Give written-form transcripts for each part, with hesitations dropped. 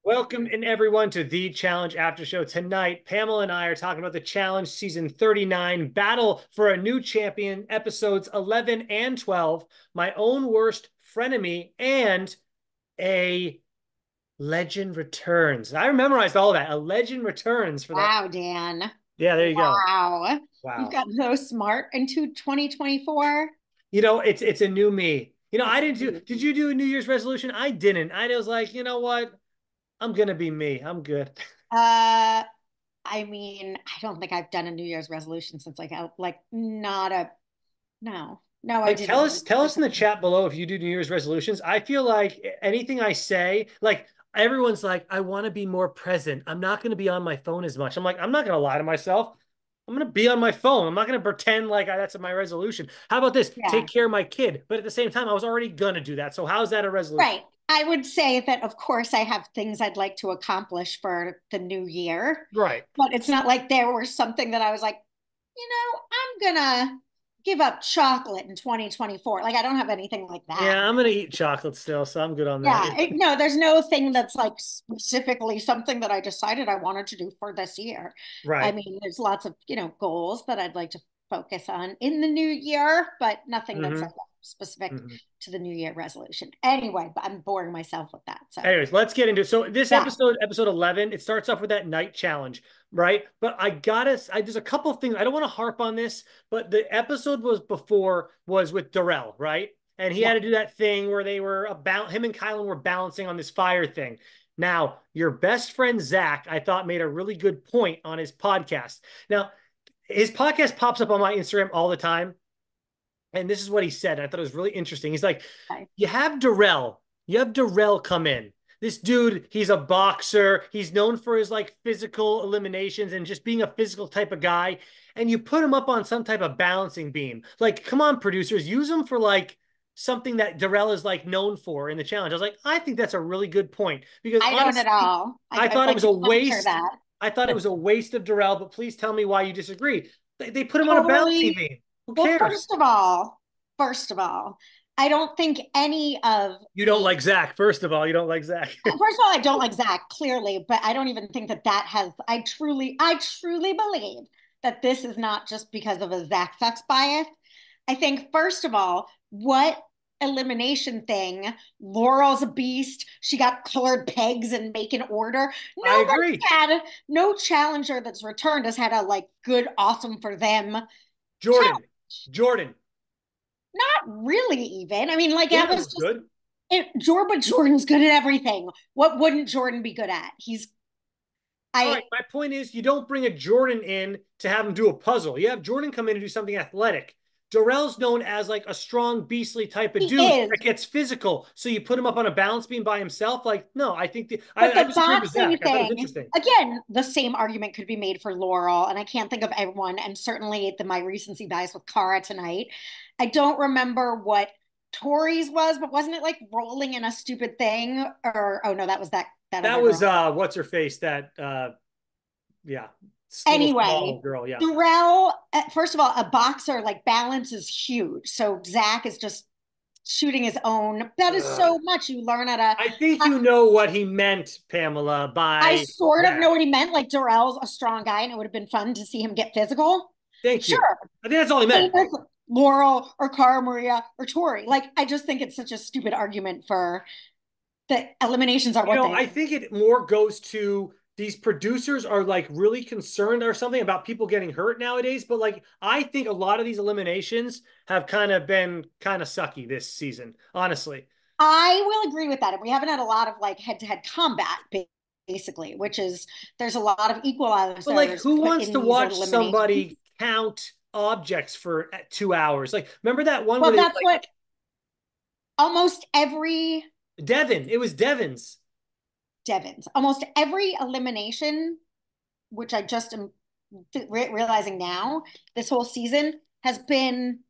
Welcome in everyone to the Challenge After Show. Tonight, Pamela and I are talking about the Challenge Season 39, Battle for a New Champion, episodes 11 and 12, My Own Worst Frenemy, and A Legend Returns. I memorized all that. A Legend Returns for that. Wow, Dan. Yeah, there you go. Wow. You've Wow. gotten so smart into 2024. It's a new me. I It's didn't do, did you do a New Year's resolution? I didn't. I was like, you know what? I'm gonna be me. I'm good. uh I don't think I've done a New Year's resolution since not a no, I Like didn't. tell us in the chat below if you do New Year's resolutions. I feel like anything I say, like everyone's like, I want to be more present. I'm not going to be on my phone as much. I'm like, I'm not going to lie to myself. I'm going to be on my phone. I'm not going to pretend like that's my resolution. How about this? Yeah. Take care of my kid. But at the same time, I was already going to do that. So how's that a resolution? Right. I would say that of course I have things I'd like to accomplish for the new year, Right. but it's not like there was something that I was like, I'm gonna give up chocolate in 2024. Like I don't have anything like that. Yeah, I'm going to eat chocolate still. So I'm good on that. Yeah, no, there's no thing that's like specifically something that I decided I wanted to do for this year. I Right. mean, there's lots of, goals that I'd like to focus on in the new year, but nothing that's like Hmm. specific Hmm. to the new year resolution. Anyway, but I'm boring myself with that. So, Anyways, let's get into it. So this yeah. episode 11, it starts off with that night challenge, right? But there's a couple of things. I don't want to harp on this, but the episode was with Darrell, right? And he had Yeah. to do that thing where they were about him and Kylan were balancing on this fire thing. Now, your best friend Zach, I thought made a really good point on his podcast. Now, his podcast pops up on my Instagram all the time. And this is what he said. I thought it was really interesting. He's like, Okay. you have Darrell come in. This dude, he's a boxer. He's known for his like physical eliminations and just being a physical type of guy. And you put him up on some type of balancing beam. Like, come on, producers, use him for like something that Darrell is like known for in the challenge. I was like, I think that's a really good point because I don't at honestly, all. I I'd thought it like was a to counter waste. that. I thought it was a waste of Darrell, but please tell me why you disagree. They put him on a balancing Totally. beam. Who Well, cares? first of all, I don't think any of You don't the like Zach. First of all, you don't like Zach. First of all, I don't like Zach clearly, but I don't even think that that has. I truly believe that this is not just because of a Zach sucks bias. I think first of all, what elimination thing? Laurel's a beast. She got colored pegs and make an order. I agree. No challenger that's returned has had a like good, awesome for them Jordan. challenge. Jordan. Not really even. I mean, like I Jordan was was just good. But Jordan's good at everything. What wouldn't Jordan be good at? All I, right. My point is, you don't bring a Jordan in to have him do a puzzle. You have Jordan come in and do something athletic. Darrell's known as like a strong, beastly type of he dude that is. gets physical. So you put him up on a balance beam by himself. Like, no, I think But I the disagreed with boxing Zach. I thought it was thing, interesting. again, the same argument could be made for Laurel, and I can't think of everyone, and certainly my recency bias with Cara tonight. I don't remember what Tori's was, but wasn't it like rolling in a stupid thing? Or oh no, that was that That other was girl. what's her face? That yeah, little small Anyway, girl. Yeah. Darrell, first of all, a boxer like balance is huge. So Zach is just shooting his own. That is Ugh. so much you learn at a. I think I, you know what he meant, Pamela, I by sort of know that. what he meant. Like Darrell's a strong guy, and it would have been fun to see him get physical. Thank you. Sure, I think that's all he same meant. with Laurel or Cara Maria or Tori. Like I just think it's such a stupid argument for the eliminations are what they I are. think it more goes to these producers are like really concerned or something about people getting hurt nowadays. But like, I think a lot of these eliminations have kind of been kind of sucky this season, honestly. I will agree with that. And we haven't had a lot of like head to head combat, basically, which is there's a lot of But like, equalizers who put wants in to these watch eliminations. somebody count objects for 2 hours? Like, remember that one where Well, they that's what almost every Devin? It was Devin's. Almost every elimination, which I just am realizing now, this whole season has been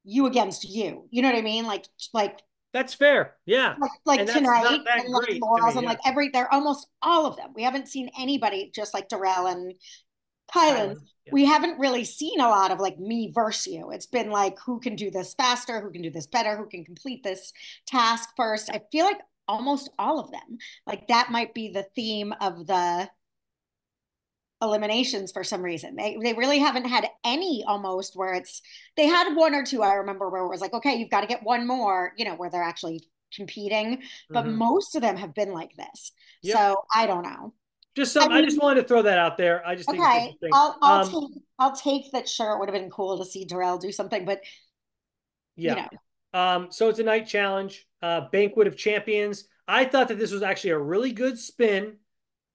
you against you. You know what I mean? Like That's fair. Yeah. like And that's not tonight that and like great to Laurel's me. and Yeah. like they're almost all of them. We haven't seen anybody just like Darrell and Kylan. Kylan. Yeah. We haven't really seen a lot of like me versus you. It's been like who can do this faster, who can do this better, who can complete this task first. I feel like almost all of them. Like that might be the theme of the eliminations for some reason. They really haven't had any almost where it's they had one or two I remember where it was like, okay, you've got to get one more, where they're actually competing, but Mm-hmm. most of them have been like this. Yep. So I don't know. Just I some. I just mean, wanted to throw that out there. I just think it's okay, interesting. I'll take that. Sure, it would have been cool to see Darrell do something, but you Yeah. know, So it's a night challenge, Banquet of Champions. I thought that this was actually a really good spin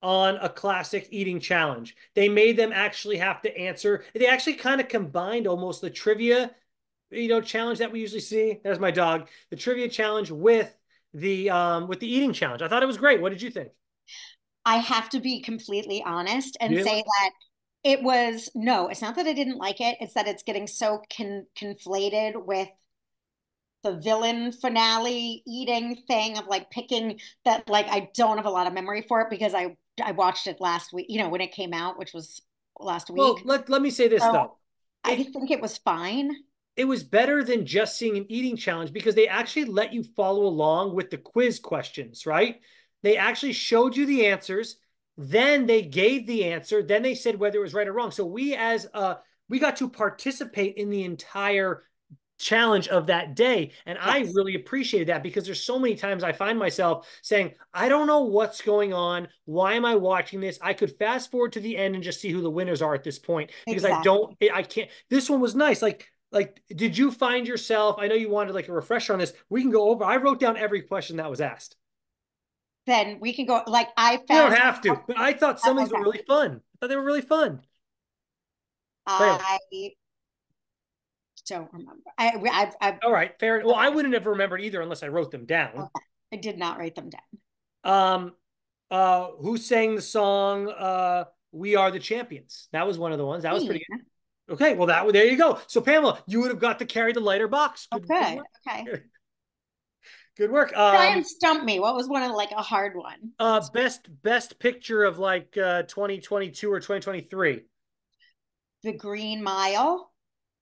on a classic eating challenge. They made them actually have to answer. They actually kind of combined almost the trivia, challenge that we usually see. There's my dog. The trivia challenge with the eating challenge. I thought it was great. What did you think? I have to be completely honest You and didn't say like? that it was no, it's not that I didn't like it, it's that it's getting so conflated with the villain finale eating thing of like picking that like I don't have a lot of memory for it because I watched it last week, when it came out, which was last Well, week. let me say this So though. I It think it was fine. it was better than just seeing an eating challenge because they actually let you follow along with the quiz questions, right? They actually showed you the answers, then they gave the answer, then they said whether it was right or wrong. So we got to participate in the entire challenge of that day. And I Yes, really appreciated that because there's so many times I find myself saying, I don't know what's going on. Why am I watching this? I could fast forward to the end and just see who the winners are at this point because exactly. I can't. This one was nice. Did you find yourself? I know you wanted like a refresher on this. We can go over. I wrote down every question that was asked. Then we can go like I You don't found have to, but I thought some of these were okay. really fun. I thought they were really fun. But I don't remember. I all right, fair. Well, I okay. wouldn't have remembered either unless I wrote them down. Okay. I did not write them down. Um, who sang the song "We Are the Champions"? That was one of the ones. That was pretty Queen. good. Okay, well there you go. So Pamela, you would have got to carry the lighter box. Good Okay. work. Okay. Good work. Try and stump me. What was one of like a hard one? Best picture of like 2022 or 2023. The Green Mile.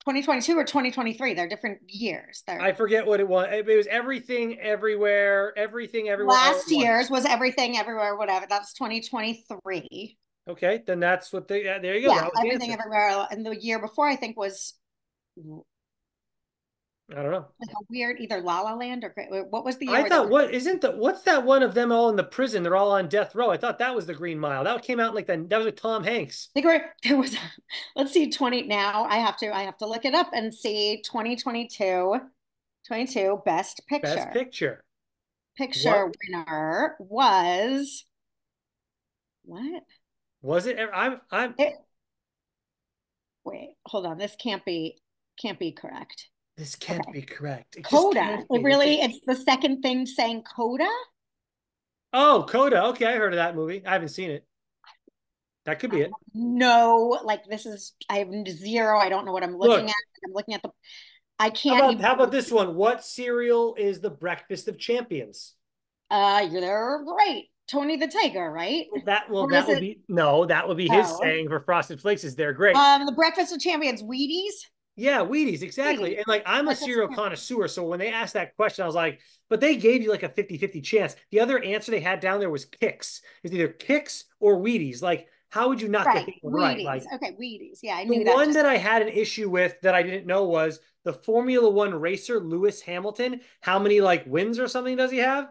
2022 or 2023. They're different years. They're I forget what it was. It was everything everywhere all at last year's once. was Everything Everywhere, whatever. That's 2023. Okay, then that's what they. There you go. Yeah, That was the Everything answer. Everywhere. And the year before, I think, was I don't know. like a weird either La La Land or what was the year I where they thought, were what's that one of them all in the prison? They're all on death row. I thought that was the Green Mile. That came out like that was with Tom Hanks. they were there was let's see 20 now I have to look it up and see 2022 best Best picture. picture. What Picture winner was what? was it? I'm. It, wait, hold on. This can't be correct. This can't Okay. be correct. It just Coda. can't It be. really it's the second thing saying Coda. Oh, Coda. Okay, I heard of that movie. I haven't seen it. That could I be have it. no, like this is I have zero. I don't know what I'm looking Look, at. I'm looking at the I can't even how about this one? What cereal is the breakfast of champions? You're great. Tony the Tiger, right? Or is That would it? be no, that would be his Oh, saying for Frosted Flakes is they're great. the Breakfast of Champions, Wheaties. Yeah, Wheaties, exactly. Wheaties. And like I'm a Breakfast of cereal Champions. connoisseur, so when they asked that question, I was like, but they gave you like a 50-50 chance. The other answer they had down there was Kix. It's either Kix or Wheaties. Like, how would you not get Right, that one right? Wheaties. Like Okay, Wheaties. Yeah, I the knew that. one Just that I had an issue with that I didn't know was the Formula One racer, Lewis Hamilton. How many like wins or something does he have?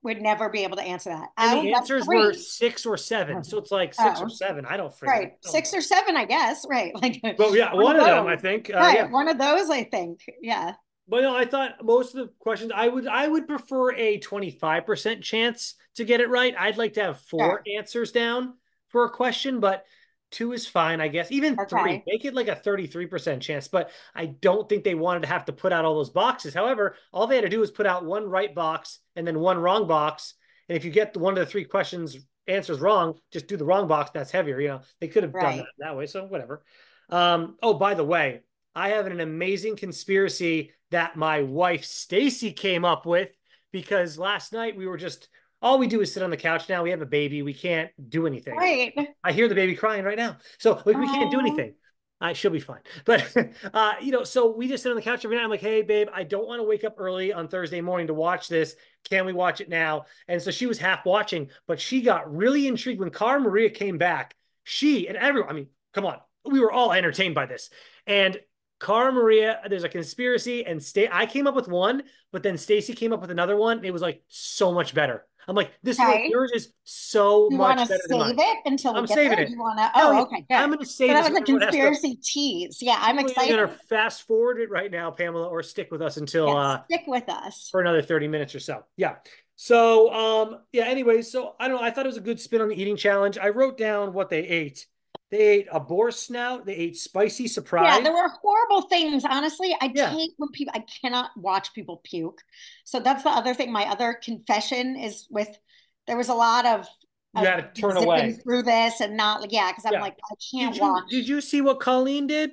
would never be able to answer that. And I would the guess answers were three. 6 or 7. So it's like six or Oh, seven. I don't freaking right, know. 6 or 7, I guess. Right, like Well, yeah, one of one of them, I those. think. Yeah. Right, one of those. I think. Yeah. But no, I thought most of the questions I would prefer a 25% chance to get it right. I'd like to have four Sure. answers down for a question, but two is fine, I guess. Even three, Okay. make it like a 33% chance. But I don't think they wanted to have to put out all those boxes. However, all they had to do was put out one right box and then one wrong box. And if you get one of the three questions answers wrong, just do the wrong box. That's heavier. They could have done Right. that way. So whatever. Oh, by the way, I have an amazing conspiracy that my wife Stacy came up with because last night we were just all we do is sit on the couch now. We have a baby. We can't do anything. Right. I hear the baby crying right now. So we can't do Oh, anything. She'll be fine. But so we just sit on the couch every night. I'm like, hey, babe, I don't want to wake up early on Thursday morning to watch this. Can we watch it now? And so she was half watching, but she got really intrigued when Cara Maria came back. She and everyone, I mean, come on, we were all entertained by this. And Cara Maria, there's a conspiracy, and I came up with one, but then Stacy came up with another one. And it was like so much better. I'm like, Okay. yours is so You want to much better than save mine. it until we I'm get saving there? it. You want to? Hell Oh, yeah. okay, I'm good. going to save So it that so was a everyone has to. conspiracy tease. Yeah, I'm People are either excited. going to fast forward it right now, Pamela, or stick with us until Yes, stick with us. for another 30 minutes or so. Yeah. So yeah, anyway, so I don't know. I thought it was a good spin on the eating challenge. I wrote down what they ate. They ate a boar snout, they ate spicy Yeah, surprise. there were horrible things. Honestly, I Yeah. hate when people, I cannot watch people puke. So that's the other thing. My other confession is with, there was a lot You of had to turn zipping away. through this and not, yeah, because I'm Yeah. like, I can't Did watch. you see what Colleen did?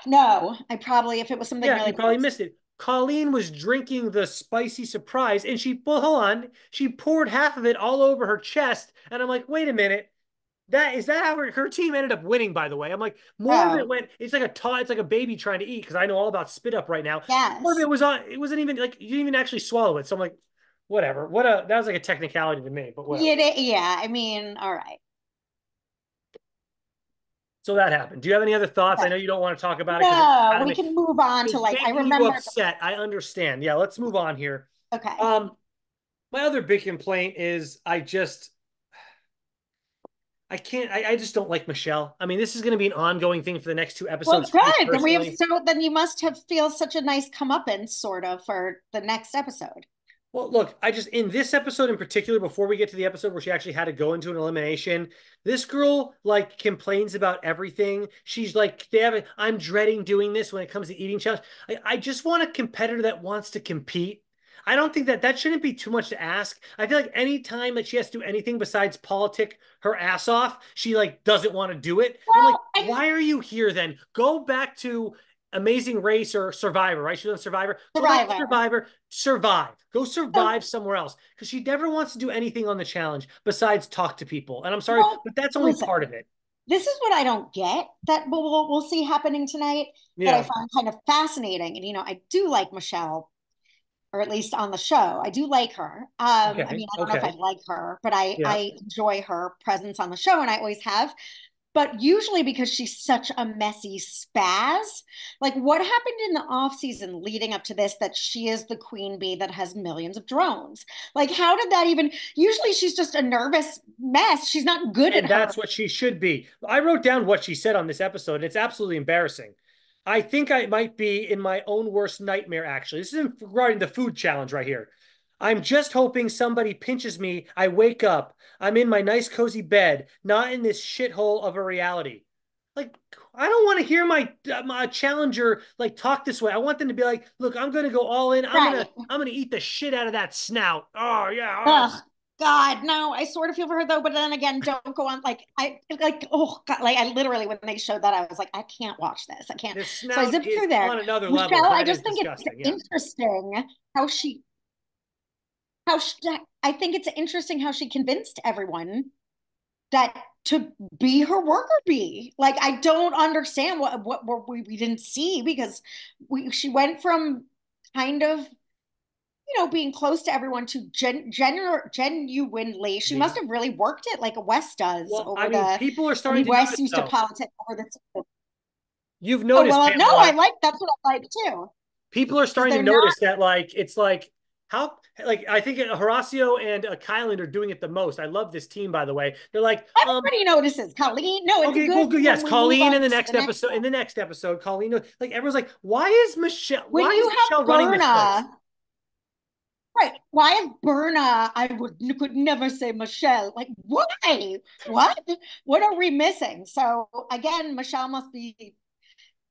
No, I probably, if it was something Yeah, really you probably bad. missed it. Colleen was drinking the spicy surprise and well, hold on. She poured half of it all over her chest. And I'm like, wait a minute. That how her team ended up winning, by the way. I'm like, more of it Oh, went, it's like a baby trying to eat, because I know all about spit up right now. More of yes. it was on, it wasn't even like you didn't even actually swallow it. So I'm like, whatever. That was like a technicality to me, but whatever. Yeah, I mean, all right. So that happened. Do you have any other thoughts? I Okay. know you don't want to talk about it because No, we can move on to it's like, I making you remember. upset. I understand. Yeah, let's move on here. Okay. Um, my other big complaint is I can't I just don't like Michelle. I mean, this is going to be an ongoing thing for the next two Well, episodes for me good. Then we have personally. so then you must have feel such a nice comeuppance sort of for the next episode. Well, look, I just in this episode in particular, before we get to the episode where she actually had to go into an elimination, this girl like complains about everything. She's like, I'm dreading doing this when it comes to eating challenge. I just want a competitor that wants to compete. I don't think that shouldn't be too much to ask. I feel like any time that she has to do anything besides politic her ass off, she like doesn't want to do it. And I'm like, Well, and why are you here then? Go back to Amazing Race or Survivor, right? She's on Survivor. Go back to Survivor. Survivor, survive. Go So, survive somewhere else, because she never wants to do anything on the challenge besides talk to people. And I'm sorry, well, but that's only listen, part of it. this is what I don't get that we'll see happening tonight that I Yeah. find kind of fascinating. And I do like Michelle, or at least on the show. I do like her. I Okay. mean, I don't know if I Okay. like her, but I Yeah. I enjoy her presence on the show, and I always have. But usually because she's such a messy spaz. Like what happened in the off season leading up to this that she is the queen bee that has millions of drones? Like how did that even usually she's just a nervous mess. She's not good at And her. that's what she should be. I wrote down what she said on this episode. It's absolutely embarrassing. I think I might be in my own worst nightmare, actually. This is regarding the food challenge right here. I'm just hoping somebody pinches me. I wake up. I'm in my nice, cozy bed, not in this shithole of a reality. Like, I don't want to hear my challenger like talk this way. I want them to be like, "Look, I'm going to go all in. Right. I'm gonna eat the shit out of that snout. Oh yeah, oh." Ugh. God, no, I sort of feel for her though, but then again, don't go on oh God, like I literally when they showed that I was like, I can't watch this. I can't. This So I snout zipped is through there. on another level. Michelle, I That is just think it's disgusting. Yeah. interesting how she how she, I think it's interesting how she convinced everyone that to be her worker bee. Like I don't understand what we didn't see because she went from kind of being close to everyone to genuinely. She must The have really worked it like Wes does Well, I over mean, the. people are I starting mean, to Wes notice used to though. politic over the. You've Oh noticed, well, no, I Pamela. like that's what I like too People are because starting to they're not. notice that like it's like how like I think Horacio and Kylan are doing it the most. I love this team, by the way. They're like, Everybody notices. Colleen, no, it's okay, good well, good. when Yes, we move Colleen on in the to the next next episode. In one. the next episode, Colleen, like everyone's like, why When is you have Michelle running this place? Berna, right? Why is Berna? Could never say Michelle. Like why? What? What are we missing? So again, Michelle must be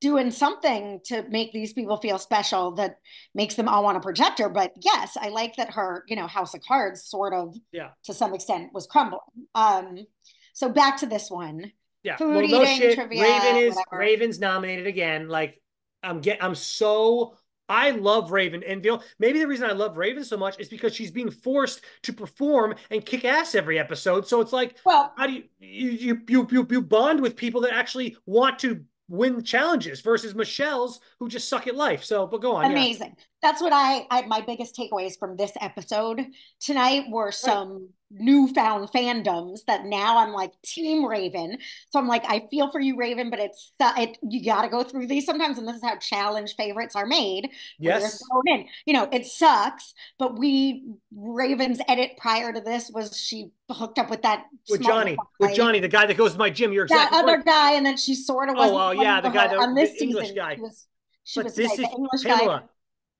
doing something to make these people feel special that makes them all want to protect her. But yes, I like that her, House of Cards sort of Yeah, to some extent was crumbling. So back to this one. yeah. Food, Well, no eating, shit. trivia, whatever. Raven's nominated again. Like I'm so I love Raven, and maybe the reason I love Raven so much is because she's being forced to perform and kick ass every episode. So it's like, Well, how do you bond with people that actually want to win challenges versus Michelle's who just suck at life. So, but go on, yeah, Amazing. That's what my biggest takeaways from this episode tonight were right, some newfound fandoms that now I'm like team Raven. So I'm like, I feel for you, Raven, but you got to go through these sometimes, and this is how challenge favorites are made when you're yes, thrown in. It sucks, but Raven's edit prior to this was she hooked up with that smart With guy, Johnny, the guy that goes to my gym. You're that exactly right. other guy, and then she sort of Oh, wasn't well, playing yeah, the for guy, her on the this English season. guy. She But was this great. The is English guy. Pamela.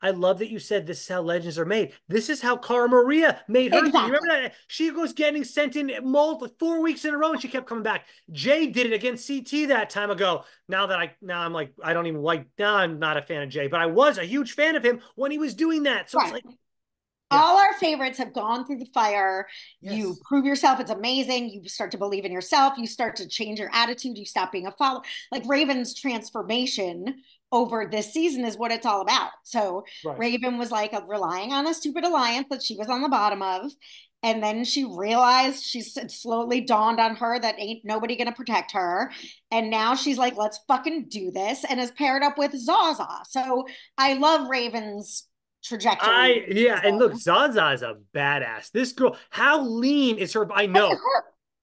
I love that you said this is how legends are made. This is how Cara Maria made her team. You Exactly. remember that? She was getting sent in multiple 4 weeks in a row, and she kept coming back. Jay did it against CT that time ago. Now I'm like, I don't even like. Now I'm not a fan of Jay, but I was a huge fan of him when he was doing that. So it's Right. like, yeah, All our favorites have gone through the fire. You yes, prove yourself. It's amazing. You start to believe in yourself. You start to change your attitude. You stop being a follower. Like Raven's transformation over this season is what it's all about. So right. Raven was like relying on a stupid alliance that she was on the bottom of. And then she realized it slowly dawned on her that ain't nobody going to protect her. And now she's like, let's fucking do this. And is paired up with Zaza. So I love Raven's trajectory. Yeah, and look, Zaza is a badass. This girl, how lean is her? I know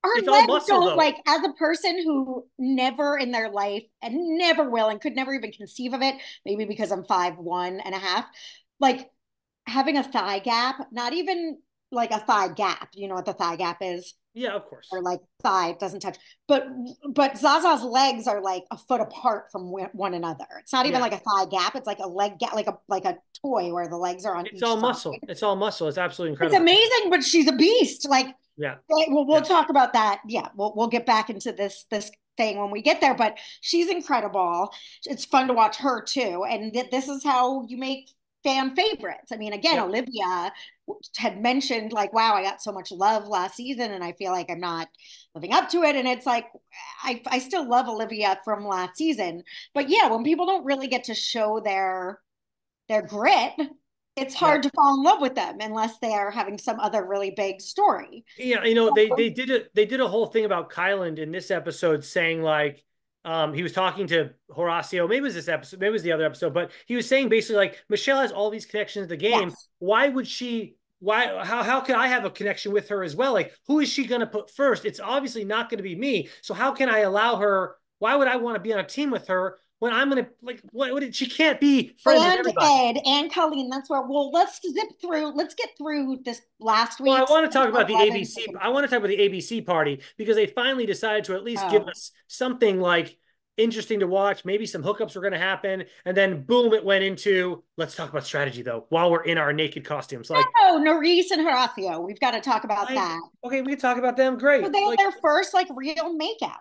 Her it's all legs muscle don't, though. like, as a person who never in their life and never will and could never even conceive of it, maybe because I'm 5'1.5", like having a thigh gap, not even like a thigh gap, you know what the thigh gap is? Yeah, of course. Or like thigh doesn't touch, but Zaza's legs are like a foot apart from one another. It's not even Yeah, like a thigh gap, it's like a leg gap, like a toy where the legs are on it's each all side. muscle. It's all muscle. It's absolutely It's incredible. amazing, but she's a beast. Like, Yeah, we'll yeah. talk about that. Yeah, we'll get back into this thing when we get there. But she's incredible. It's fun to watch her too, and this is how you make fan favorites. I mean, again, Yep. Olivia had mentioned like, "Wow, I got so much love last season, and I feel like I'm not living up to it." And it's like, I still love Olivia from last season, but yeah, when people don't really get to show their grit, it's hard Yep. to fall in love with them unless they are having some other really big story. Yeah, they did a whole thing about Kyland in this episode saying like he was talking to Horacio, maybe it was this episode, maybe it was the other episode, but he was saying basically like Michelle has all these connections to the game. Yes. Why would she how could I have a connection with her as well? Like who is she gonna put first? It's obviously not gonna be me. So how can I allow her? Why would I want to be on a team with her when I'm gonna like what she can't be friends with And everybody? Ed and Colleen, that's where, well, let's get through this last Well, I week's want to talk about the 11 ABC. freaking. I want to talk about the ABC party because they finally decided to at least give Oh. us something like interesting to watch. Maybe some hookups were going to happen, and then boom, it went into let's talk about strategy though. While we're in our naked costumes, like Oh, Nerys and Horacio. We've got to talk about I that. okay, we can talk about them. So Great, they had like their first like real makeout.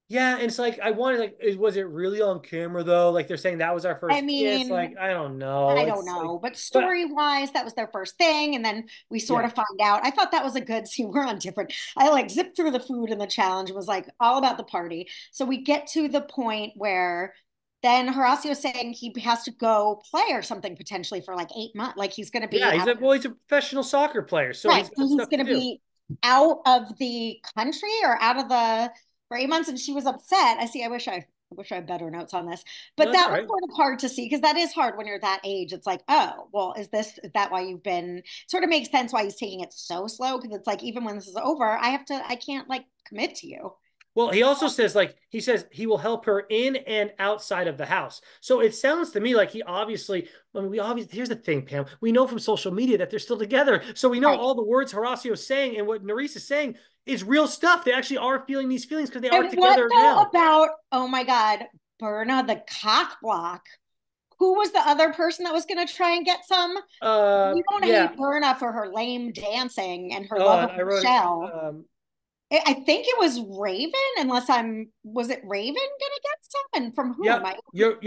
yeah, and it's like I wanted like was it really on camera though? Like they're saying that was our I first kiss. mean, Like I don't know. I don't It's like, know, but but story wise, that was their first thing. And then we sort yeah, of find out. I thought that was a good scene. We're on different. I like zipped through the food and the challenge was like all about the party. So we get to the point where then Horacio saying he has to go play or something potentially for like 8 months. Like he's going to be yeah, out. he's a professional soccer player, so Right. he's So got he's stuff going to to do. be out of the country or out of the for 8 months. And she was upset. I wish I had better notes on this, No, but that's that all was right. sort of hard to see because that is hard when you're that age. It's like, oh, well, is that why you've been sort of makes sense why he's taking it so slow? Because it's like, even when this is over, I can't like commit to you. Well, he also says like he says he will help her in and outside of the house. So it sounds to me like he obviously, I mean, we obviously here's the thing, Pam. We know from social media that they're still together. So we know Right. all the words Horacio is saying and what Nerys is saying is real stuff. They actually are feeling these feelings because they are And what together though now. about, oh my God, Berna, the cock block? Who was the other person that was going to try and get some? You don't Yeah. hate Berna for her lame dancing and her Oh, love of I wrote it. Michelle. I think it was Raven, unless was it Raven gonna get some? And from whom? You're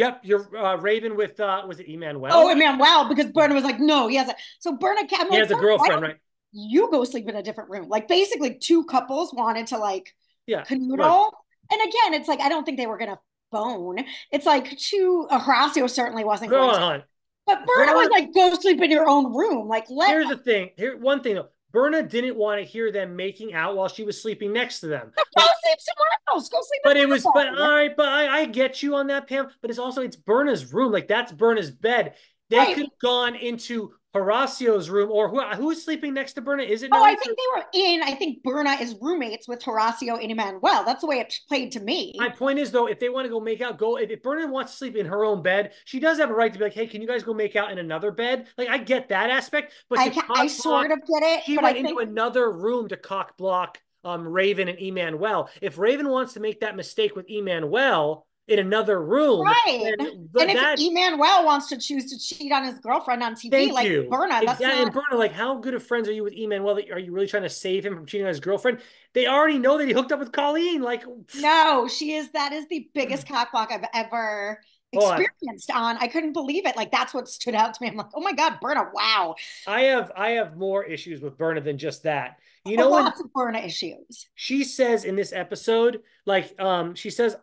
Raven with was it Oh, Emmanuel? I mean, wow, because Yeah. Berna was like, no, he has a, so Berna, I'm He like, has a Berna, why girlfriend, don't right? you go sleep in a different room? Like, basically, two couples wanted to like Yeah. Look, canoodle. And again, it's like, I don't think they were gonna bone. It's like, Horacio certainly wasn't go going to, on. but Berna was Berna like, go sleep in your own room. Like, let, Here's the thing. Here, one thing though. Berna didn't want to hear them making out while she was sleeping next to them. Go But sleep somewhere else. Go sleep but it was, but in all bed. right, but I get you on that, Pam. But it's also, it's Berna's room. Like, that's Berna's bed. They Right. could have gone into Horacio's room, or who is sleeping next to Berna? Is it Oh, I Narice? think they were in. I think Berna is roommates with Horacio and Emmanuel. That's the way it played to My me. point is, though, if they want to go make out, go. If Berna wants to sleep in her own bed, she does have a right to be like, "Hey, can you guys go make out in another bed?" Like, I get that aspect, but to I cock sort block, of get it, she but I went into think another room to cock block Raven and Emmanuel. If Raven wants to make that mistake with Emmanuel in another room, right. then And if that Emmanuel wants to choose to cheat on his girlfriend on TV, thank like you. Berna, that's Exactly. And not. Berna, like, how good of friends are you with Emmanuel? Are you really trying to save him from cheating on his girlfriend? They already know that he hooked up with Colleen. Like, No, she is. That is the biggest cockblock I've ever oh, experienced on. I couldn't believe it. Like that's what stood out to me. I'm like, oh my God, Berna, wow. I have more issues with Berna than just that. You know, when Lots of Berna issues. she says in this episode, like, she says,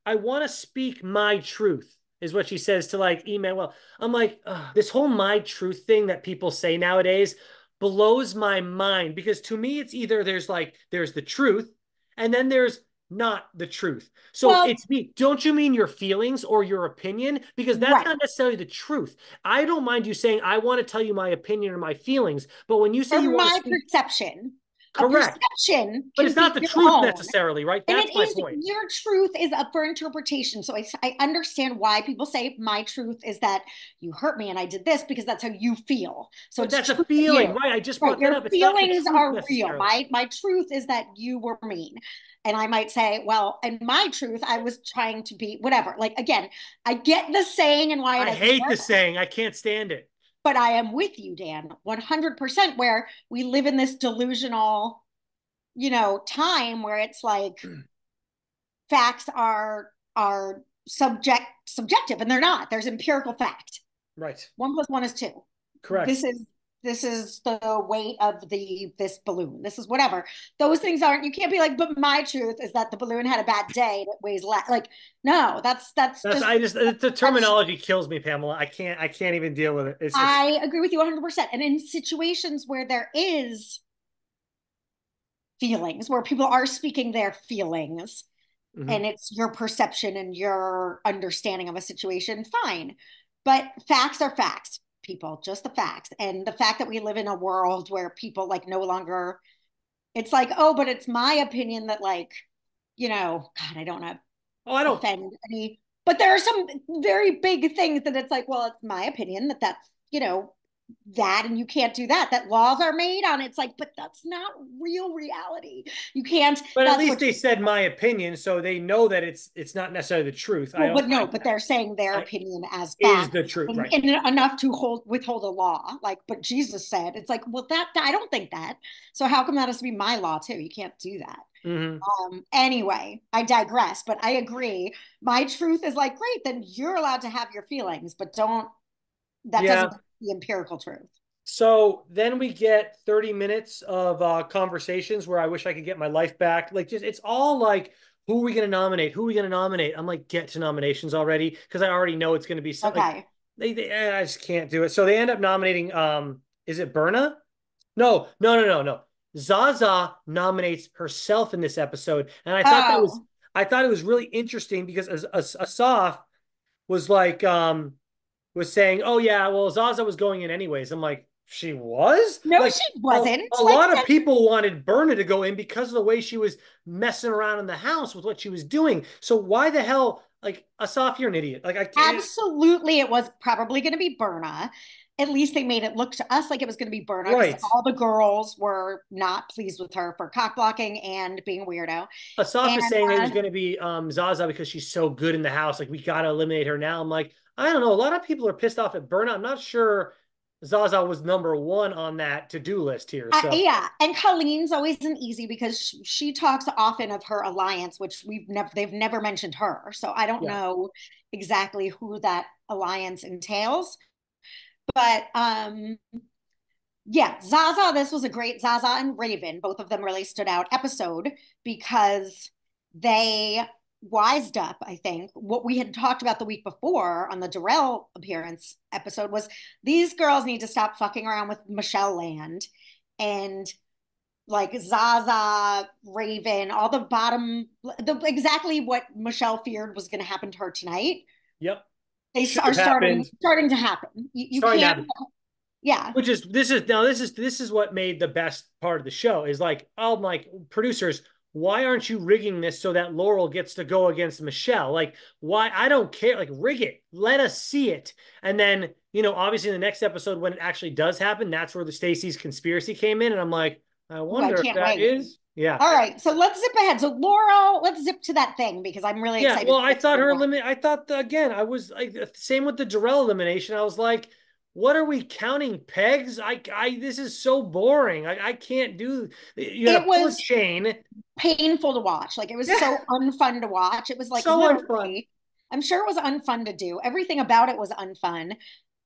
I want to speak my truth, is what she says to like Emmanuel. I'm like, this whole my truth thing that people say nowadays blows my mind, because to me, it's either there's the truth, and then there's not the truth. So Well, it's me. Don't you mean your feelings or your opinion? Because that's right. not necessarily the truth. I don't mind you saying, I want to tell you my opinion or my feelings. But when you say Or you want to my speak, perception. A correct. perception But can it's not be the your truth own. necessarily, right? And That's it my is point. your truth is up for interpretation. So I understand why people say my truth is that you hurt me and I did this because that's how you feel. So But it's that's a true to you. feeling, right? I just Right. brought that Your up. It's not the feelings truth are real. necessarily. My truth is that you were mean. And I might say, well, in my truth, I was trying to be whatever. Like again, I get the saying and why it I doesn't hate the work, saying. I can't stand it. but I am with you, Dan, 100%, where we live in this delusional, time where it's like facts are subjective and they're not. There's empirical fact. Right. 1 + 1 is 2. Correct. This is the weight of this balloon. This is whatever. Those things aren't. You can't be like, but my truth is that the balloon had a bad day and it weighs less. Like, no, that's That's just I just the that's. terminology kills me, Pamela. I can't even deal with it. It's I agree with you 100%. And in situations where there is feelings, where people are speaking their feelings, mhm. and it's your perception and your understanding of a situation, fine. But facts are facts, people, just the facts. And the fact that we live in a world where people like no longer, it's like, oh, but it's my opinion that like, God, I don't want to Oh, I don't. offend any, but there are some very big things that it's like, well, it's my opinion that's, that and you can't do that laws are made on. It's like, but that's not real reality. You can't. But at That's least what. they said my opinion, so they know that it's not necessarily the truth. I Well, don't. but no, but they're saying their I opinion as is fact, the truth, and, right? and enough to withhold a law. Like, but Jesus said, it's like, well, that I don't think that. So how come that has to be my law too? You can't do that. Hmm. Anyway, I digress, but I agree. My truth is like, great, then you're allowed to have your feelings, but don't. That doesn't Yeah. the empirical truth. So then we get 30 minutes of conversations where I wish I could get my life back. Like, just it's all like, who are we going to nominate? Who are we going to nominate? I'm like, get to nominations already, because I already know it's going to be so, like, Okay. I just can't do it. So they end up nominating, is it Berna? No, no, no, no, no. Zaza nominates herself in this episode, and Oh, I thought it was really interesting, because Asaf was like, was saying, "Oh yeah, well Zaza was going in anyways." I'm like, she was? no, Like, she wasn't. a Like, lot of people wanted Berna to go in because of the way she was messing around in the house with what she was doing. So why the hell, like, Asaf, you're an idiot. Like, I can't. absolutely, it was probably going to be Berna. At least they made it look to us like it was going to be Berna because Right. all the girls were not pleased with her for cock blocking and being a weirdo. Asaf And is saying it was going to be Zaza because she's so good in the house. Like, we got to eliminate her now. I'm like, I don't know. A lot of people are pissed off at Berna. I'm not sure Zaza was number one on that to-do list here. So yeah, and Colleen's always an easy because she talks often of her alliance, which they've never mentioned her. So I don't yeah. know exactly who that alliance entails. But yeah, Zaza, this was a great Zaza and Raven. Both of them really stood out episode because they wised up, I think. What we had talked about the week before on the Darrell appearance episode was these girls need to stop fucking around with Michelle Land and like Zaza, Raven, all the bottom, exactly what Michelle feared was going to happen to her tonight. Yep. They Should are have happened. starting to happen. You Starting to can't, happen. yeah. Which is this is what made the best part of the show is like, oh, like producers, why aren't you rigging this so that Laurel gets to go against Michelle? Like, why? I don't care. Like, rig it. Let us see it. And then, obviously in the next episode when it actually does happen, that's where the Stacy's conspiracy came in. And I'm like, I Ooh, I wonder if can't that wait. is. Yeah. All right, so let's zip ahead. So Laurel, let's zip to that thing because I'm really Yeah, excited well, to I get to thought the her next. limit. I thought again. I was like same with the Darrell elimination. I was like, what are we counting pegs? This is so boring. I can't do. You got It to pull a was chain. painful to watch. Like it was Yeah, so unfun to watch. It was like so unfun. literally, I'm sure it was unfun to do. Everything about it was unfun.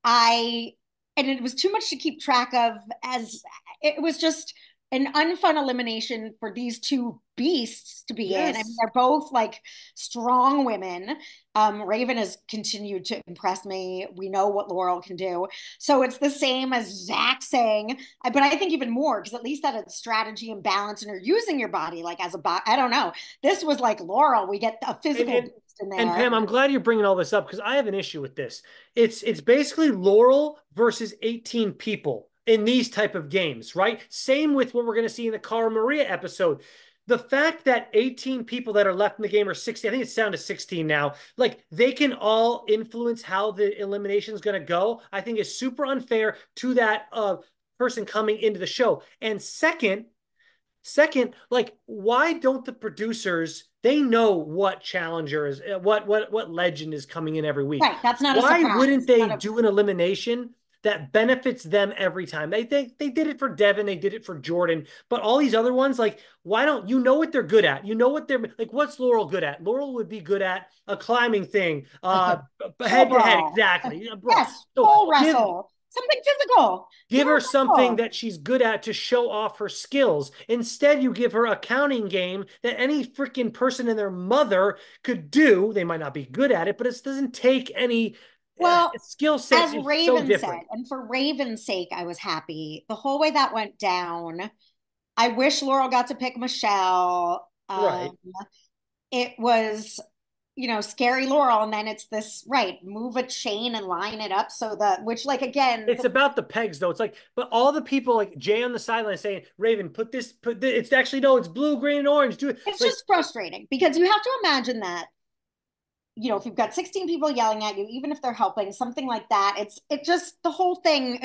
I and it was too much to keep track of as it was just an unfun elimination for these two beasts to be in. I mean, Yes. they're both like strong women. Raven has continued to impress me. We know what Laurel can do. So it's the same as Zach saying, but I think even more because at least that had strategy and balance and you're using your body like as a I don't know. This was like Laurel. We get a And physical and beast in and there. Pam, I'm glad you're bringing all this up because I have an issue with this. It's basically Laurel versus 18 people in these type of games, right? Same with what we're going to see in the Cara Maria episode. The fact that 18 people that are left in the game are 60, I think it's down to 16 now, like they can all influence how the elimination is going to go, I think is super unfair to that person coming into the show. And second, like, why don't the producers? They know what challenger is, what legend is coming in every week. Right. That's not a Why wouldn't surprise. they Not a, do an elimination that benefits them every time? They did it for Devin, they did it for Jordan, but all these other ones, like, why don't you know what they're good at? You know what they're like. What's Laurel good at? Laurel would be good at a climbing thing, Full head to head, brawl. exactly, bro. Yes, So full give wrestle. Something physical. Give Give her her something physical. that she's good at to show off her skills. Instead, you give her a counting game that any freaking person and their mother could do. They might not be good at it, but it doesn't take any Well, skill set. as Is so Raven said, different. and for Raven's sake, I was happy. The whole way that went down, I wish Laurel got to pick Michelle. Right. It was, scary Laurel. And then it's this, right, move a chain and line it up so that, which, like, again, It's about the pegs, though. It's like, but all the people like Jay on the sideline saying, "Raven, put this." It's actually no, it's blue, green, and orange. Do it. it's Like, just frustrating because you have to imagine that if you've got 16 people yelling at you, even if they're helping, something like that, it just the whole thing.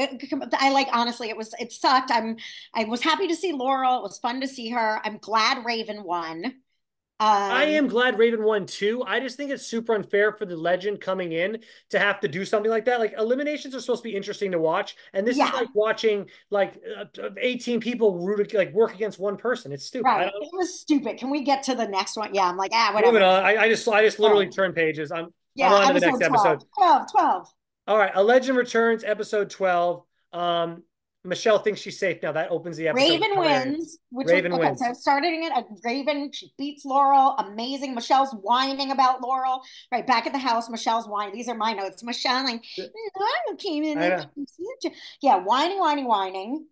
I like honestly, it sucked. I was happy to see Laurel. It was fun to see her. I'm glad Raven won. I Um, am glad Raven won too. I just think it's super unfair for the legend coming in to have to do something like that. Like eliminations are supposed to be interesting to watch, and this is yeah, like watching like 18 people like work against one person. It's stupid. I right. don't. It was stupid. Can we get to the next one? Yeah, I'm like, Moving whatever. on. I just All literally right. turned pages. I'm Yeah, on to the next episode episode. 12, 12, 12. All right, A Legend Returns, episode 12. Michelle thinks she's safe now. That opens the episode. Raven Hilarious. wins, which was Raven okay. So wins. starting it, Raven, she beats Laurel. Amazing. Michelle's whining about Laurel. Right back at the house, Michelle's whining. These are my notes. Michelle, like, Laurel came in I and know. yeah, whining, whining, whining.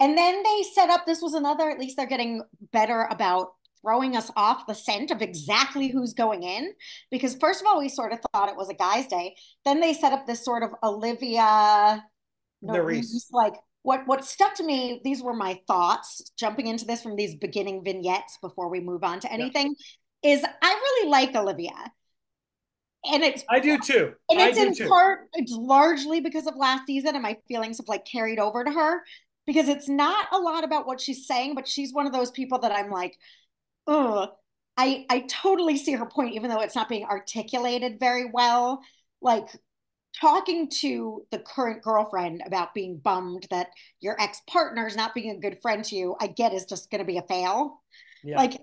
And then they set up, this was another, at least they're getting better about throwing us off the scent of exactly who's going in. Because first of all, we sort of thought it was a guy's day. Then they set up this sort of Olivia Nerys. Reese, like what stuck to me, these were my thoughts jumping into this from these beginning vignettes before we move on to Yeah, anything, is I really like Olivia. And it's I do too. and I it's do in too. part, it's largely because of last season and my feelings have like carried over to her because it's not a lot about what she's saying, but she's one of those people that I'm like, oh, I totally see her point, even though it's not being articulated very well. Like talking to the current girlfriend about being bummed that your ex-partner is not being a good friend to you, I get is just going to be a fail. Yeah. Like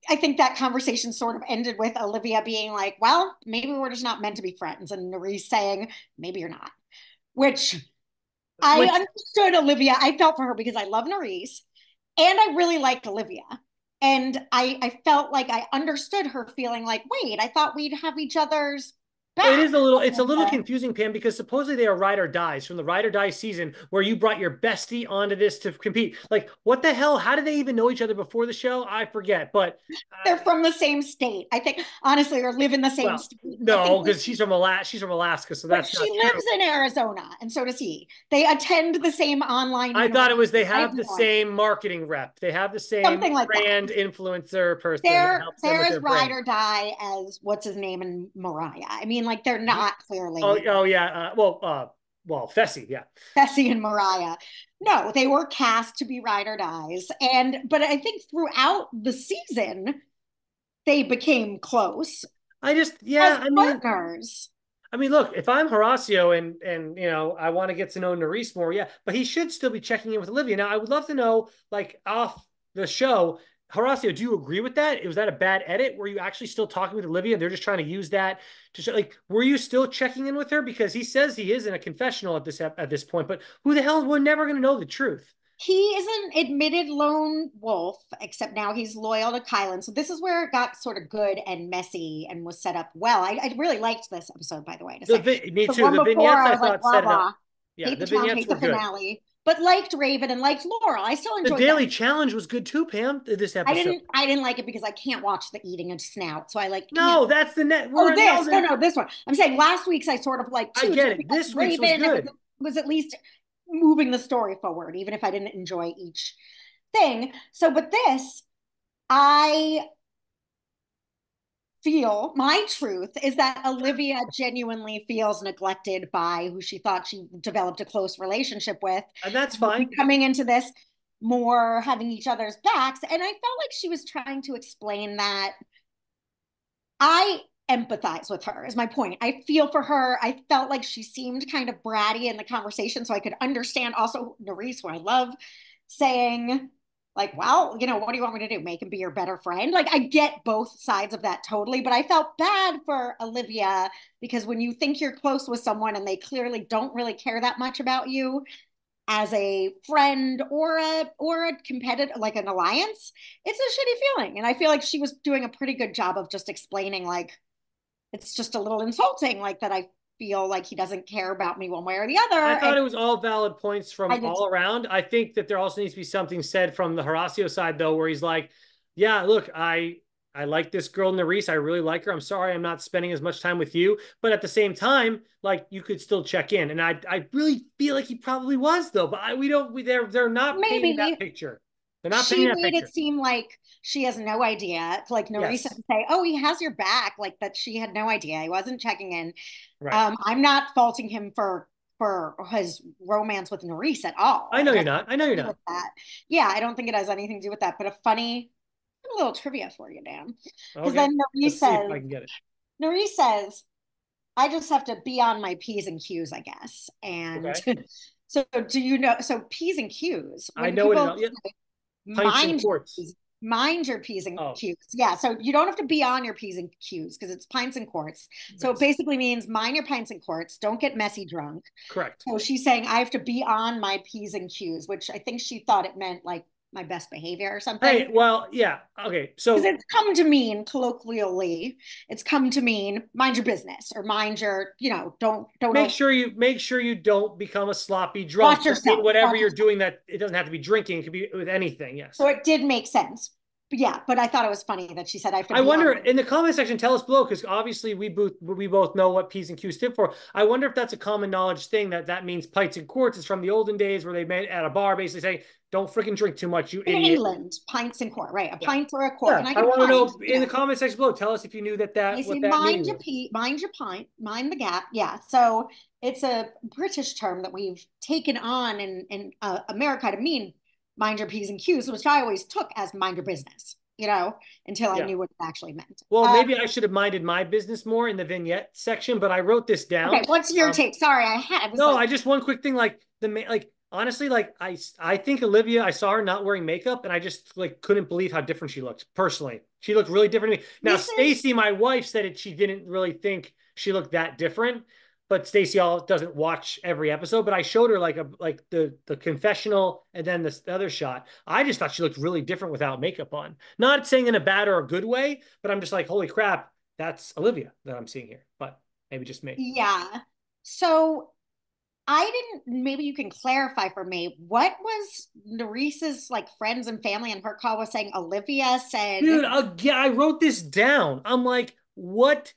I think that conversation sort of ended with Olivia being like, well, maybe we're just not meant to be friends. And Nerys saying, maybe you're not, which I Which understood Olivia. I felt for her because I love Nerys and I really liked Olivia. And I felt like I understood her feeling like, wait, I thought we'd have each other's Well, it back. is a little, it's a And, little confusing, Pam, because supposedly they are ride or dies from the ride or die season where you brought your bestie onto this to compete. Like, what the hell? How did they even know each other before the show? I forget. But they're from the same state. I think, honestly, or live in the same well, state. I think no, because she's from Alaska, so but that's she not lives true. in Arizona, and so does he. They attend the same online I thought it university. was they I have have the no idea. same marketing rep. They have the same Something like that. brand influencer person that They're helps them they're with as their ride brand. or die as what's his name and Mariah. I mean, like they're not Oh, clearly oh yeah. Well, Fessy, yeah. Bessie and Mariah. No, they were cast to be ride or dies. But I think throughout the season, they became close as Yeah. partners. Look, if I'm Horacio and I want to get to know Nerys more, yeah, but he should still be checking in with Olivia. Now, I would love to know, like off the show, Horacio, do you agree with that? Was that a bad edit? Were you actually still talking with Olivia? They're just trying to use that to show, like, were you still checking in with her? Because he says he is in a confessional at this point, but who the hell? We're never going to know the truth. He is an admitted lone wolf, except now he's loyal to Kylan. So this is where it got sort of good and messy and was set up well. I really liked this episode, by the way, to say. Me The too. one The before, vignettes I I was like, thought blah, set it up. blah. Yeah, Hate the the challenge, vignettes hate were the good. finale, but liked Raven and liked Laurel. I still The enjoyed that. daily challenge was good too, Pam. This episode. I didn't like it because I can't watch the eating a snout. So I like can't. No, that's the net. We're Oh, on this. No, Elden. no, this one. I'm saying last week's I sort of like I too, get just it. because This week's was Raven, good. was at least moving the story forward, even if I didn't enjoy each thing. So, but this, I feel my truth is that Olivia genuinely feels neglected by who she thought she developed a close relationship with. And that's fine. Coming into this more having each other's backs. And I felt like she was trying to explain that I empathize with her, is my point. I feel for her. I felt like she seemed kind of bratty in the conversation. So I could understand also Nerys, who I love, saying, like, well, what do you want me to do? Make him be your better friend? Like, I get both sides of that totally, but I felt bad for Olivia because when you think you're close with someone and they clearly don't really care that much about you as a friend or a competitor, like an alliance, it's a shitty feeling. And I feel like she was doing a pretty good job of just explaining, like, it's just a little insulting, like that I feel like he doesn't care about me one way or the I other. thought And it was all valid points I from did too. all around. I think that there also needs to be something said from the Horacio side, though, where he's like, "Yeah, look, I like this girl Nerys. I really like her. I'm sorry I'm not spending as much time with you, but at the same time, like you could still check in." And I really feel like he probably was though, but we don't. They're not painting that Maybe picture. They're not painting she that made it picture. seem like she has no idea. Like Nerissa Yes, to say, "Oh, he has your back," like that. She had no idea. He wasn't checking in. right. I'm not faulting him for his romance with Nerissa at all. I know It you're has not. I know nothing you're to do not. with that. Yeah, I don't think it has anything to do with that. But a little trivia for you, Dan, because Okay, then let's see if I can get it. Nerissa says, "I just have to be on my P's and Q's, I guess." And Okay, so, do you know? So P's and Q's I when know it people all. Yeah, pints and mind quarts. mind your P's and Oh, Q's. Yeah. So you don't have to be on your P's and Q's because it's pints and quarts. So it yes, basically means mind your pints and quarts. Don't get messy drunk. correct. So she's saying I have to be on my P's and Q's, which I think she thought it meant like my best behavior or something. Hey, well, yeah, okay. Because So it's come to mean colloquially, it's come to mean mind your business or mind your, don't make sure you don't become a sloppy drunk watch in yourself. whatever Watch you're yourself. doing. That it doesn't have to be drinking; it could be with anything. So Yes. it did make sense. But yeah, but I thought it was funny that she said I have to I be wonder on. in the comment section. Tell us below because obviously we both know what P's and Q's stood for. I wonder if that's a common knowledge thing that means pints and quarts is from the olden days where they met at a bar, basically saying, "Don't freaking drink too much, you In idiot." England, pints and quart, right? A Yeah, pint or a quart. yeah. And I I get want to pint, know in the comment section below. Tell us if you knew they say what that mind meaning your was. pee, mind your pint, mind the gap. Yeah. So it's a British term that we've taken on in America to mean mind your P's and Q's, which I always took as mind your business, until I Yeah. knew what it actually meant. Well, maybe I should have minded my business more in the vignette section, but I wrote this Okay, down. what's your take? Sorry, I was No, like, I just one quick thing, like honestly, like I think Olivia, I saw her not wearing makeup, and I just like couldn't believe how different she looked. Personally, she looked really different to me. Now, this is Stacy, my wife, said it. She didn't really think she looked that different, but Stacy all doesn't watch every episode. But I showed her like the confessional and then this other shot. I just thought she looked really different without makeup on. Not saying in a bad or a good way, but I'm just like, holy crap, that's Olivia that I'm seeing here. But Maybe just me. Yeah. So I didn't, maybe you can clarify for me, what was Nerese's like friends and family and her call was saying Olivia Dude, said, yeah, I wrote this down. I'm like, what?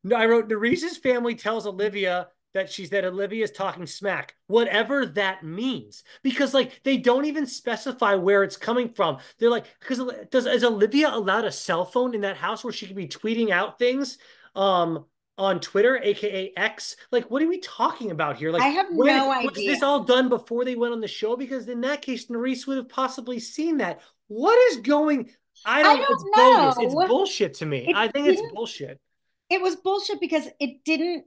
No, I wrote Nerese's family tells Olivia that Olivia is talking smack, whatever that means. Because like they don't even specify where it's coming from. They're like, because does is Olivia allowed a cell phone in that house where she could be tweeting out things on Twitter, aka X? Like, what are we talking about here? I Like, have when no was idea. this all done before they went on the show? Because in that case, Nerese would have possibly seen that. What is going? I I don't, it's don't bogus. It's know. bullshit to me. It I think it's didn't, bullshit. it was bullshit because it didn't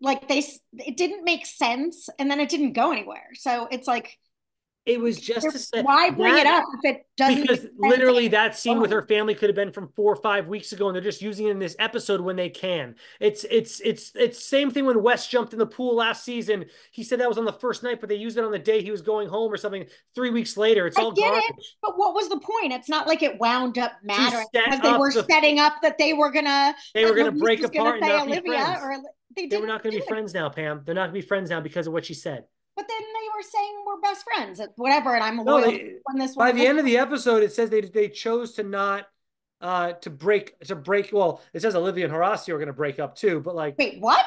like it didn't make sense and then it didn't go anywhere. So it's like, It was just to say why bring it that up if it doesn't make because sense literally anywhere that it's scene with her going? family could have been from 4 or 5 weeks ago, and they're just using it in this episode when they can. It's same thing when Wes jumped in the pool last season. He said that was on the first night, but they used it on the day he was going home or something. 3 weeks later, it's I all get it, garbage but what was the point? It's not like it wound up to mattering set because they up were the. setting up that They were that going to Maurice break was gonna apart and say not be Olivia, friends. or they They were didn't not going do to be it. friends now, Pam. They're not going to be friends now because of what she said. But then they were saying we're best friends, whatever, and I'm No, loyal to they one this one by and the this end of one. the episode, it says they chose to not to break. Well, it says Olivia and Horacio are going to break up too, but like Wait, what?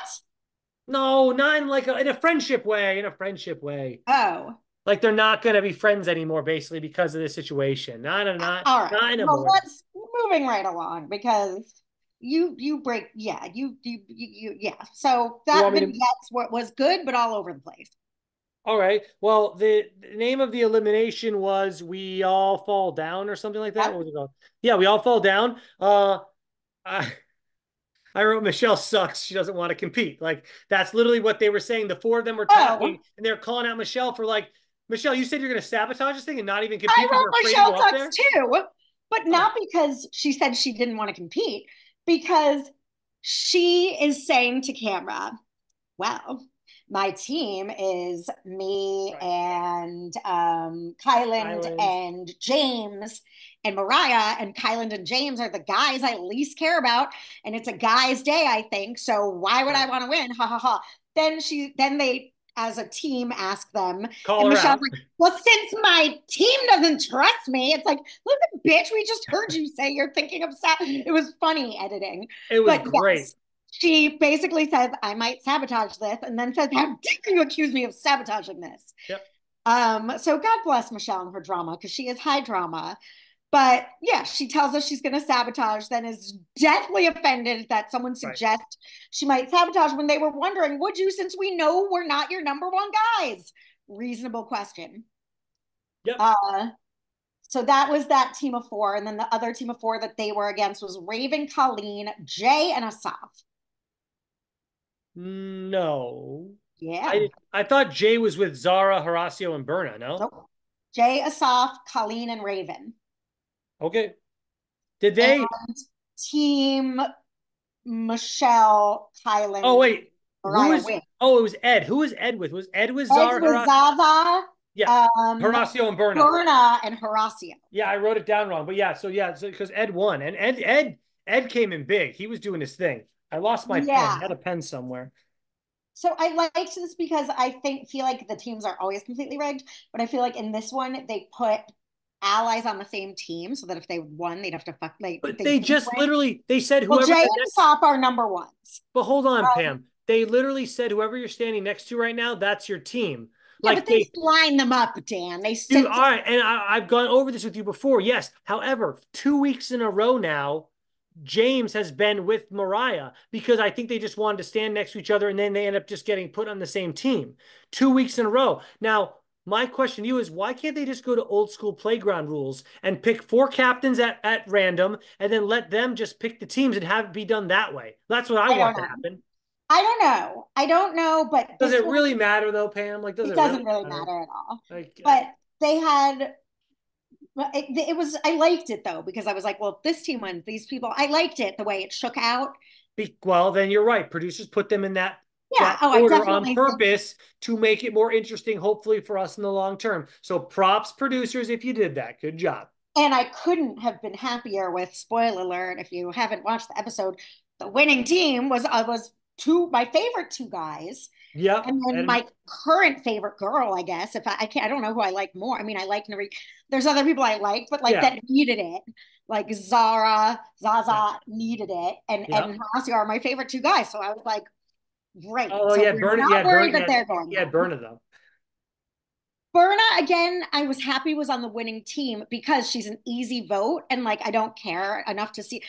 no, not in like in a friendship way. In a friendship way, Oh, like they're not going to be friends anymore, basically because of this situation. all right. Not Well, anymore. let's moving right along because you break, yeah, yeah. So You that want me to? vignettes what was good, but all over the place. All right. Well, the name of the elimination was "We All Fall Down" or something like that. Yep. What was it called? Yeah, we all fall down. I I wrote Michelle sucks. She doesn't want to compete. Like that's literally what they were saying. The four of them were talking Oh, and they're calling out Michelle for like, Michelle, you said you're going to sabotage this thing and not even I compete because you're wrote afraid to go Michelle up sucks there. too, but Oh, not because she said she didn't want to compete, because she is saying to camera, well, my team is me right. and Kyland Island. and James and Mariah, and Kyland and James are the guys I least care about, and it's a guy's day, I think. So why would I Right. want to win? Ha ha ha. Then they, as a team, ask them, Call and her Michelle's out. like, "Well, since my team doesn't trust me," it's like, "Listen, bitch, we just heard you say you're thinking of It was funny editing, It was but great. yes, she basically says, I might sabotage this, and then says, how dare you accuse me of sabotaging this? Yep. So God bless Michelle and her drama, because she is high drama. But yeah, she tells us she's going to sabotage, then is deathly offended that someone Right. suggests she might sabotage when they were wondering, would you, since we know we're not your number one guys? Reasonable question. Yep. Uh, so that was that team of four. And then the other team of four that they were against was Raven, Colleen, Jay, and Asaf. No. Yeah. I thought Jay was with Zara, Horacio, and Berna. No. Nope. Jay, Asaf, Colleen, and Raven. Okay. Did And they? team Michelle, Oh Kylan, wait. Who Mariah was? Wynn. Oh, it was Ed. Who was Ed with? Was Ed with Ed's Zara, with Horacio? Zaza, Yeah. um, Horacio and Berna. Berna, and Horacio. Yeah, I wrote it down wrong, but yeah, so because Ed won and Ed came in big. He was doing his thing. I lost my pen. I Yeah. had a pen somewhere. So I liked this because I feel like the teams are always completely rigged, but I feel like in this one they put allies on the same team so that if they won, they'd have to fuck like if But they they didn't just win. literally they said Well, whoever Jay the and next. Asaf are number ones. But hold on, Um, Pam. They literally said whoever you're standing next to right now, that's your team. yeah, but Like they they line them up, Dan. They do. sit. All right, and I've gone over this with you before. Yes. However, 2 weeks in a row now, James has been with Mariah because I think they just wanted to stand next to each other and then they end up just getting put on the same team 2 weeks in a row. Now, my question to you is why can't they just go to old school playground rules and pick four captains at random and then let them just pick the teams and have it be done that way? That's what I I don't want to know. happen. I don't know. I don't know, but Does this it one, really matter though, Pam? Like, does it it really doesn't really matter? matter at all. Like, But they had, it was, I liked it though, because I was like, well, if this team wins, these people, I liked it the way it shook out. well, then you're right. Producers put them in Yeah. that Oh, I order on definitely think, purpose to make it more interesting, hopefully for us in the long term. So props producers if you did that. Good job. and I couldn't have been happier with, spoiler alert, if you haven't watched the episode, The winning team was two my favorite two guys, Yep. and then And my current favorite girl, I guess. If I can't, I don't know who I like more. I mean, I like Nari. There's other people I like, but like yeah. that needed it. Like Yeah. Zaza needed it, Yeah. and Horacio are my favorite two guys. So I was like, great. Oh, So yeah. we're Burn it. not Yeah. worried Burn. that Yeah. they're going Yeah. home. Burn it though. Berna, again, I was happy was on the winning team because she's an easy vote, and like I don't care enough to see.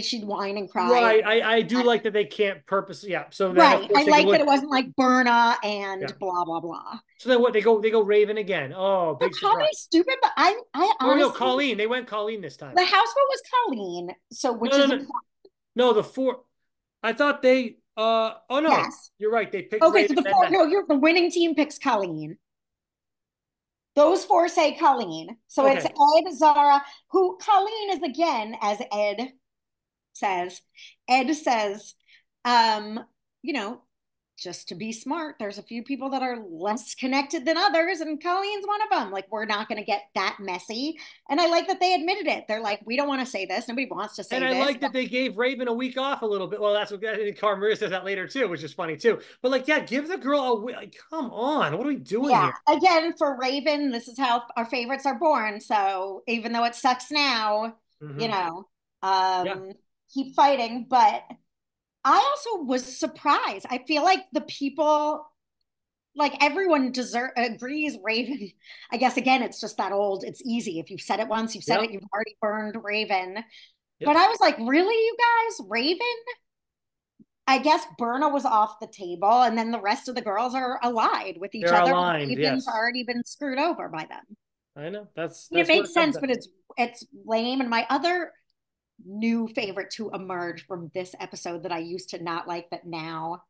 She'd whine and cry. Right. I do like that they can't purpose. Yeah. So then of Right. course I they can like that look. it wasn't like Berna Yeah. and blah blah blah. So then what? They go Raven again. Oh, So big surprise. Tommy's stupid, but I Oh no, honestly, Colleen. They went Colleen this time. the house vote was Colleen, so No, which no, is no. important. No, the four. I thought they. Oh no, Yes. you're right. They picked Okay, so Raven. the Then four, back. no, you're the winning team picks Colleen. Those four say Colleen. So it's Okay. Ed, Zara, who Colleen is again, as says, Ed says, um, you know, just to be smart, there's a few people that are less connected than others, and Colleen's one of them. Like, we're not going to get that messy. And I like that they admitted it. They're like, we don't want to say this. Nobody wants to And say I this. like that they gave Raven a week off a little bit. Well, that's what Cara Maria says that later too, which is funny too. But like, yeah, give the girl a week. Like, come on, what are we doing Yeah. here? Again, for Raven, this is how our favorites are born. So even though it sucks now, you Mm-hmm. know, Yeah, um, keep fighting. But I also was surprised. I feel like the people, like everyone agrees Raven. I guess again, it's just that old. It's easy. If you've said it once, you've said it. yep, You've already burned Raven. But yep. I was like, really, you guys, Raven? I guess Berna was off the table, and then the rest of the girls are allied with each They're other. aligned. Raven's Yes, already been screwed over by them. I know. I mean, it That's what makes it comes sense, down. but it's lame. And my other new favorite to emerge from this episode that I used to not like, but now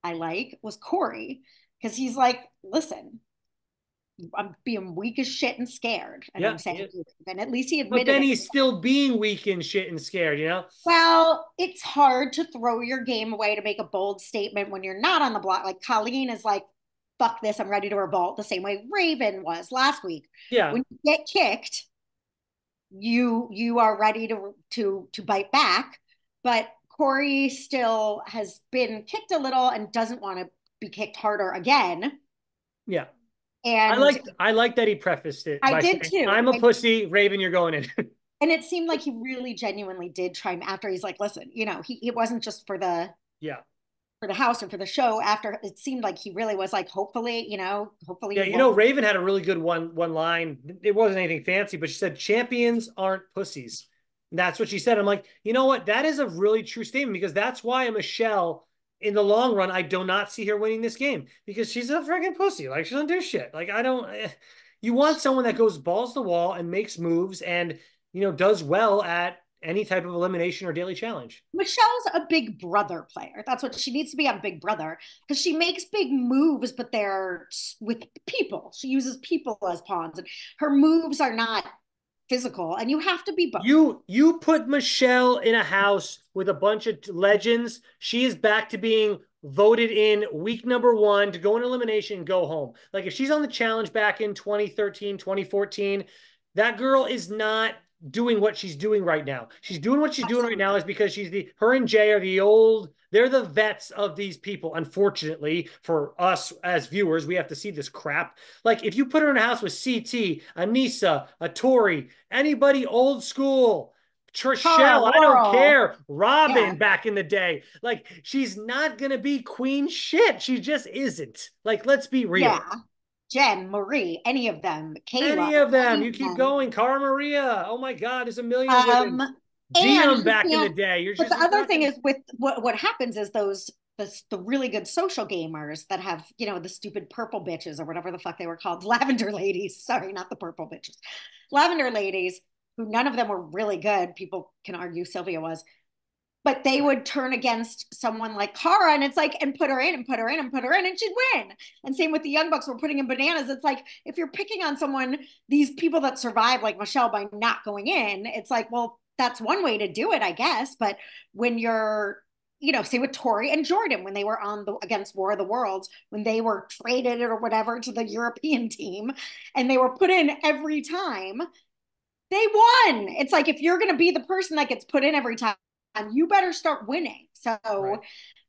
I like, was Corey, because he's like, listen, I'm being weak as shit and scared, and Yeah, I'm saying, yeah. and at least he But admitted then it. he's still being weak and shit and scared. You know? Well, it's hard to throw your game away to make a bold statement when you're not on the block. Like Colleen is like, fuck this, I'm ready to revolt, the same way Raven was last week. Yeah, When you get kicked, you are ready to bite back. But Corey still has been kicked a little and doesn't want to be kicked harder again. yeah. And I like that he prefaced it I by did saying, too. "I'm a pussy, Raven. You're going in." And it seemed like he really genuinely did try after he's like, listen, it wasn't just Yeah. for the house or for the show. After it seemed like he really was like, hopefully, hopefully Yeah, you won't. Raven had a really good one line. It wasn't anything fancy, but she said, "Champions aren't pussies." And that's what she said. I'm like, you know what? That is a really true statement because that's why Michelle, in the long run, I do not see her winning this game because she's a freaking pussy. Like she doesn't do shit. Like I don't. You want someone that goes balls to the wall and makes moves and does well at any type of elimination or daily challenge. Michelle's a big brother player. That's what she needs to be on Big Brother, because she makes big moves, but they're with people. She uses people as pawns, and her moves are not physical. And you have to be both. You put Michelle in a house with a bunch of legends. She is back to being voted in week number one to go in elimination and go home. Like if she's on the challenge back in 2013, 2014, that girl is not doing what she's doing right now. She's doing what she's doing right now Absolutely. is because her and Jay are the old, they're the vets of these people. Unfortunately, for us as viewers, we have to see this crap. Like if you put her in a house with CT, Anissa, a Tori, anybody old school, Tara, Trishelle, I don't Laurel. care. Yeah. Robin back in the day. Like, she's not going to be queen shit. She just isn't. Like, let's be real. Yeah. Jen, Marie, any of them, Kayla, Any of them. any You of keep them. going. Cara Maria. Oh my God, there's a million Um, women. and Diem you back in the can't. day. You're But just the it's other not thing going to. is with what happens is the really good social gamers that have the stupid purple bitches or whatever the fuck they were called, lavender ladies. Sorry, not the purple bitches, lavender ladies. Who none of them were really good. People can argue Sylvia was, but they would turn against someone like Cara, and it's like, and put her in and put her in and put her in, and she'd win. And same with the Young Bucks, we're putting in bananas. It's like, if you're picking on someone, these people that survive, like Michelle, by not going in, it's like, well, that's one way to do it, I guess. But when you're, say with Tori and Jordan, when they were on against War of the Worlds, when they were traded or whatever to the European team, and they were put in every time, they won. It's like, if you're going to be the person that gets put in every time, you better start winning. Right.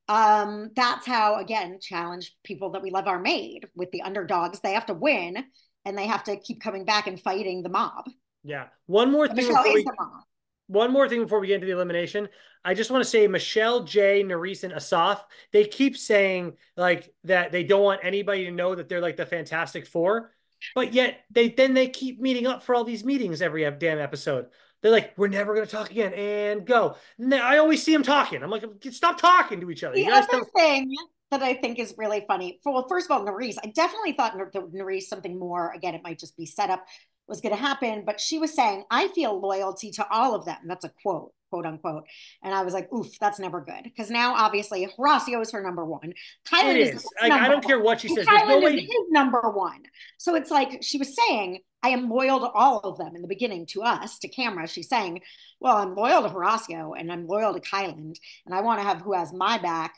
So that's how, again, challenge people that we love are made with the underdogs. They have to win and they have to keep coming back and fighting the mob. Yeah. And Michelle is the mob. One more thing before we get into the elimination. I just want to say Michelle, Jay, Nerys, and Asaf, they keep saying like that they don't want anybody to know that they're like the Fantastic Four, but yet they keep meeting up for all these meetings every damn episode. They're like, we're never gonna talk again, and go. And I always see them talking. I'm like, stop talking to each other. You The guys other don't. thing that I think is really funny, well, first of all, Nerys, I definitely thought Nerys something more, again, it might just be set up, was going to happen, but she was saying, I feel loyalty to all of them. That's a quote, quote unquote. And I was like, oof, that's never good. Because now, obviously, Horacio is her number one. It Kyland is his is like I number don't one. care what she And says. There's no Kyland is his way. number one. So it's like she was saying, I am loyal to all of them in the beginning to us, to camera. She's saying, well, I'm loyal to Horacio and I'm loyal to Kyland and I want to have who has my back.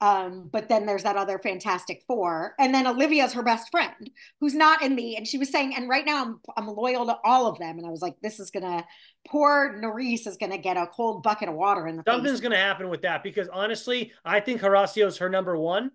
But then there's that other Fantastic Four, and then Olivia's her best friend, who's not in the. And she was saying, and right now I'm loyal to all of them. And I was like, this is gonna poor Nerys is gonna get a cold bucket of water in the face. Something's going to happen with that because honestly, I think Horacio's her number one.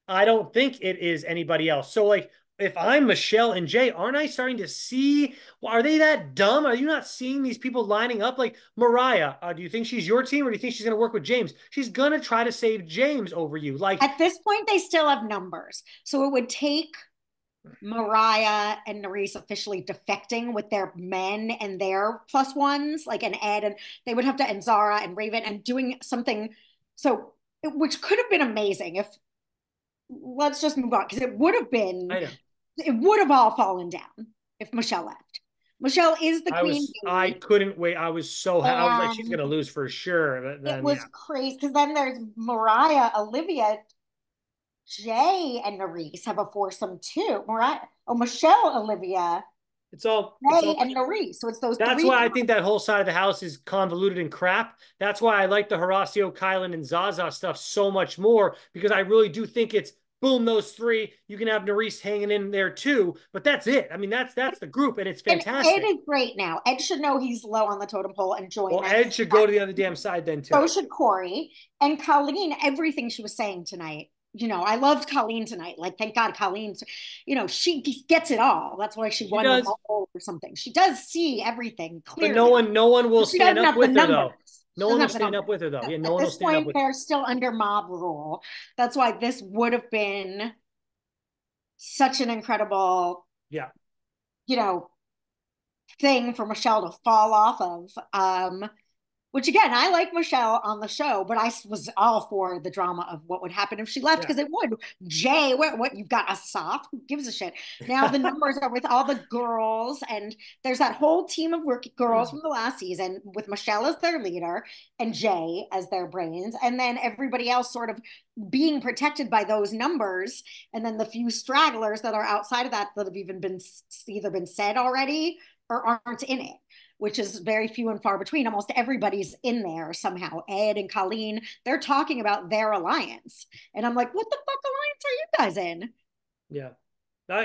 I don't think it is anybody else. So, like, if I'm Michelle and Jay, aren't I starting to see? Well, are they that dumb? Are you not seeing these people lining up? Like Mariah, do you think she's your team or do you think she's going to work with James? She's going to try to save James over you. Like, At this point, they still have numbers, so it would take Mariah and Nerys officially defecting with their men and their plus ones, like an Ed, and they would have to, and Zara and Raven, and doing something. So, which could have been amazing if, let's just move on, because I know. it would have all fallen down if Michelle left. Michelle is the queen I bee, couldn't wait. I was like, she's and going to lose for sure. But it then, yeah, was crazy because then there's Mariah, Olivia, Jay, and Nerys have a foursome too. Mariah, oh, Michelle, Olivia, it's all Jay, and Nerys. So it's those That's three. why I think that whole side of the house is convoluted and crap. That's why I like the Horacio, Kylan, and Zaza stuff so much more because I really do think it's boom, those three. You can have Nerys hanging in there too, but that's it. I mean, that's the group, and it's And Ed fantastic. is great now. Ed should know he's low on the totem pole and join Well, us. Ed should go to the other damn side then too. So should Corey. And Colleen, everything she was saying tonight. I loved Colleen tonight. Like, thank God Colleen's, she gets it all. That's why she She won the does, mole or something. She does see everything but clearly. no one will But she stand doesn't up have the with her numbers. though. She No one doesn't will have the stand numbers. up with her though. Yeah, no At one will this stand up point, with her. they're still under mob rule. That's why this would have been such an incredible, Yeah, you know, thing for Michelle to fall off of. Which again, I like Michelle on the show, but I was all for the drama of what would happen if she left yeah. because it would. Jay, what you've got a soft? Who gives a shit? Now the numbers are with all the girls, and there's that whole team of rookie girls from the last season with Michelle as their leader and Jay as their brains, and then everybody else sort of being protected by those numbers, and then the few stragglers that are outside of that have even been either been said already or aren't in it, which is very few and far between. Almost everybody's in there somehow. Ed and Colleen, they're talking about their alliance. And I'm like, what the fuck alliance are you guys in? Yeah.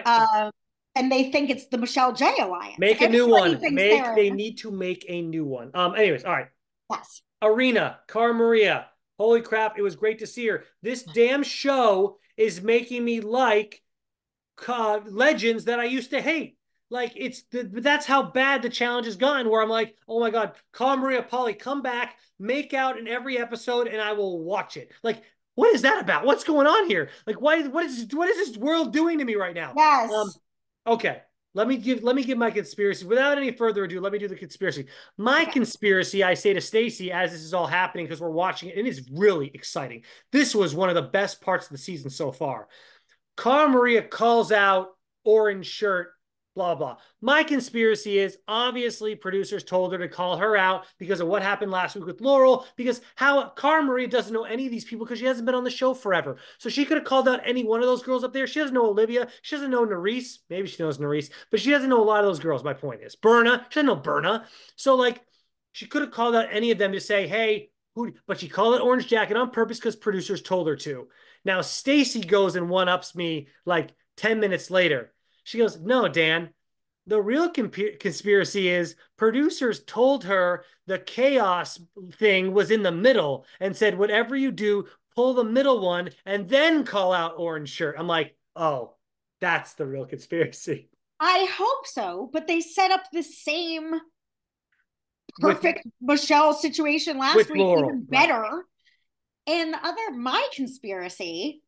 I Um, and they think it's the Michelle J alliance. make a new Everybody one. thinks they're They in. need to make a new one. Anyways, all right. Yes. Arena, Cara Maria. Holy crap, it was great to see her. This damn show is making me like legends that I used to hate. Like that's how bad the challenge has gotten. Where I'm like, oh my god, Cara Maria, Polly, come back, make out in every episode, and I will watch it. Like, what is that about? What's going on here? Like, what is this world doing to me right now? Um, Yes. okay. Let me give my conspiracy. Without any further ado, let me do the conspiracy. My Okay. conspiracy, I say to Stacy as this is all happening because we're watching it, and it is really exciting. This was one of the best parts of the season so far. Cara Maria calls out orange shirt, blah, blah. My conspiracy is obviously producers told her to call her out because of what happened last week with Laurel, because how Cara Maria doesn't know any of these people because she hasn't been on the show forever. So she could have called out any one of those girls up there. She doesn't know Olivia. She doesn't know Nerys. Maybe she knows Nerys, but she doesn't know a lot of those girls. My point is Berna. She doesn't know Berna. So like she could have called out any of them to say, hey, but she called it Orange Jacket on purpose because producers told her to. Now Stacy goes and one ups me like 10 minutes later. She goes, no, Dan, The real conspiracy is producers told her the chaos thing was in the middle and said, whatever you do, pull the middle one and then call out orange shirt. I'm like, oh, that's the real conspiracy. I hope so, but they set up the same with perfect Michelle situation last with week, Laurel, even right? better. And the other, my conspiracy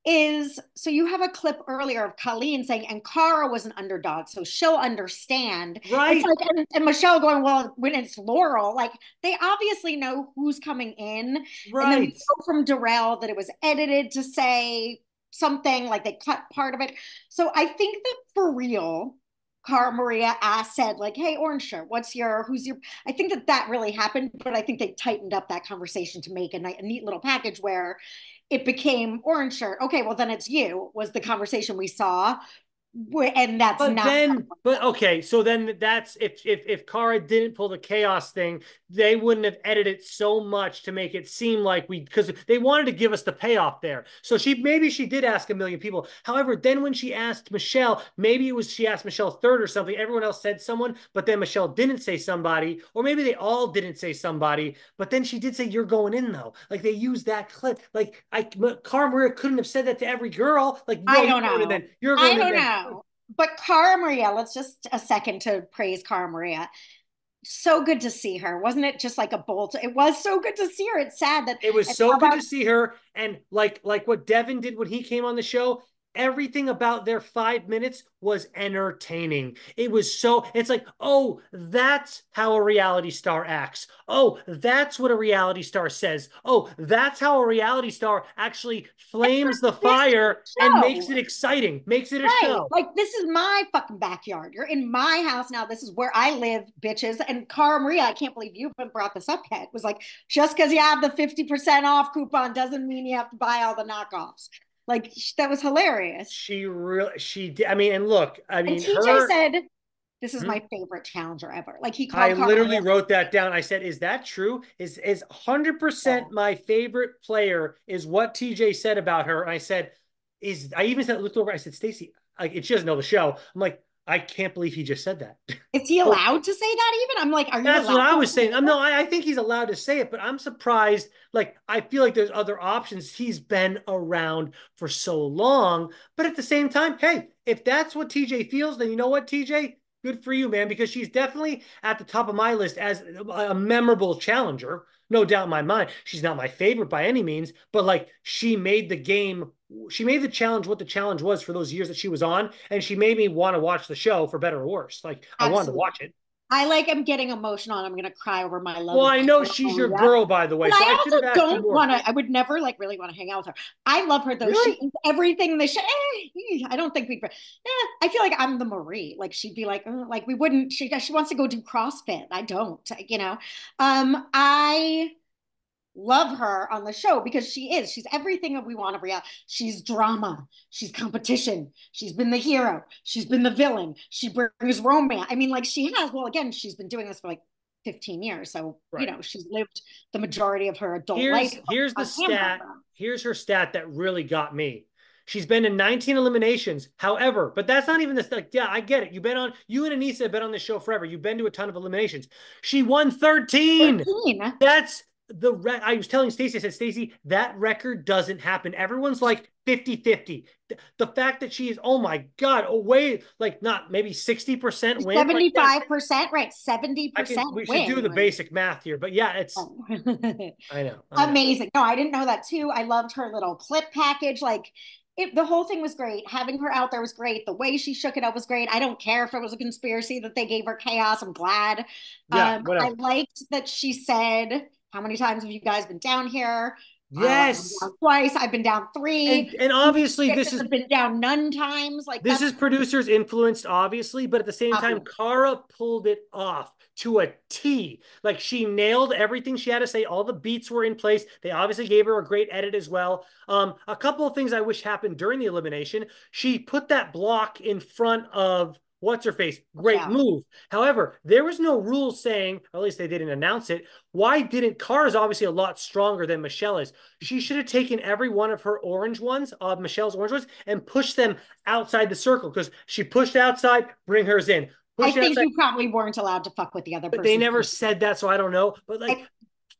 is, so you have a clip earlier of Colleen saying, and Cara was an underdog, so she'll understand. It's Right, like, and Michelle going, well, when it's Laurel, like they obviously know who's coming in. And then we right. know from Darrell that it was edited to say something, like they cut part of it. So I think that for real, Cara Maria asked, said, like, hey, Orange Shirt, who's your, I think that that really happened, but I think they tightened up that conversation to make a neat little package where it became Orange Shirt. Okay, well then it's you was the conversation we saw, and that's But not. then, but okay, so then that's if Kara didn't pull the chaos thing, they wouldn't have edited so much to make it seem like we because they wanted to give us the payoff there. So maybe she did ask a million people. However, then when she asked Michelle, maybe it was she asked Michelle third or something. Everyone else said someone, but then Michelle didn't say somebody, or maybe they all didn't say somebody. But then she did say you're going in though. Like they used that clip. Like Cara Maria couldn't have said that to every girl. Like no, I you're don't going in know. then. You're I going in don't then. know. But Cara Maria, let's just a second to praise Cara Maria. So good to see her. Wasn't it just like a bolt? It was so good to see her. It's sad that, It was and so how good about to see her. And like what Devin did when he came on the show, everything about their 5 minutes was entertaining. It was so it's like, oh, that's how a reality star acts. Oh, that's what a reality star says. Oh, that's how a reality star actually flames the this fire and makes it show? exciting, makes it a Right. show. Like this is my fucking backyard. You're in my house now. This is where I live, bitches. And Cara Maria, I can't believe you haven't brought this up yet. It was like, just because you have the 50% off coupon doesn't mean you have to buy all the knockoffs. Like that was hilarious. She did. I mean, and look, I And mean, TJ her. said, this is Hmm? my favorite challenger ever. Like he I called Cara literally Maria. wrote that down. I said, "Is that true? Is 100% my favorite player?" Is what TJ said about her. And I said, "Is I even said looked over. I said, Stacey, like she doesn't know the show. I'm like, I can't believe he just said that. Is he allowed to say that even? I'm like, are you That's what allowed I to was say saying. I'm that? no, I think he's allowed to say it, but I'm surprised. Like, I feel like there's other options. He's been around for so long, but at the same time, hey, if that's what TJ feels, then you know what, TJ, good for you, man, because she's definitely at the top of my list as a memorable challenger. No doubt in my mind. She's not my favorite by any means, but like she made the game, she made the challenge what the challenge was for those years that she was on, and she made me want to watch the show for better or worse. Like I wanted to Absolutely. watch it. I like am getting emotional and I'm gonna cry over my love Well, of I know Cara she's your Maria. girl, by the way, But so I I should have also asked you don't more. want to, I would never like really want to hang out with her. I love her though. She Really? is everything they should. I don't think I feel like I'm the Marie. Like she'd be like, like we wouldn't, she wants to go do CrossFit. I don't, you know. I love her on the show because she's everything that we want of reality. She's drama, she's competition, she's been the hero, she's been the villain, she brings romance. I mean, like she has, well, again, she's been doing this for like 15 years, so you Right. know she's lived the majority of her adult life Here's the on camera. stat. Here's her stat that really got me. She's been in 19 eliminations. However, but that's not even this. Like, yeah, I get it. You've been on. You and Anissa have been on this show forever. You've been to a ton of eliminations. She won 13. 13. That's I was telling Stacey, I said, Stacey, that record doesn't happen. Everyone's like 50-50. The fact that she is, oh my God, away, like not maybe 60% win. Like, yeah, 75%, right? I can 70% we should do win. the Like, basic math here. But yeah, it's oh. I know. Amazing. No, I didn't know that too. I loved her little clip package. Like the whole thing was great. Having her out there was great. The way she shook it up was great. I don't care if it was a conspiracy that they gave her chaos. I'm glad. Yeah, I whatever. liked that she said, how many times have you guys been down here? I've been Yes. down twice. I've been down three. And You obviously bitches have been down none times. Like this that's is producers influenced, obviously, but at the same time, obvious. Kara pulled it off to a T. Like she nailed everything she had to say. All the beats were in place. They obviously gave her a great edit as well. A couple of things I wish happened during the elimination. She put that block in front of what's her face. Great Michelle. move. However, there was no rule saying, or at least they didn't announce it. Why didn't Cara's obviously a lot stronger than Michelle is? She should have taken every one of her orange ones, of Michelle's orange ones, and pushed them outside the circle because she pushed outside, bring hers in. I Push think outside, you probably weren't allowed to fuck with the other but they person's never pee. said that, so I don't know. But like,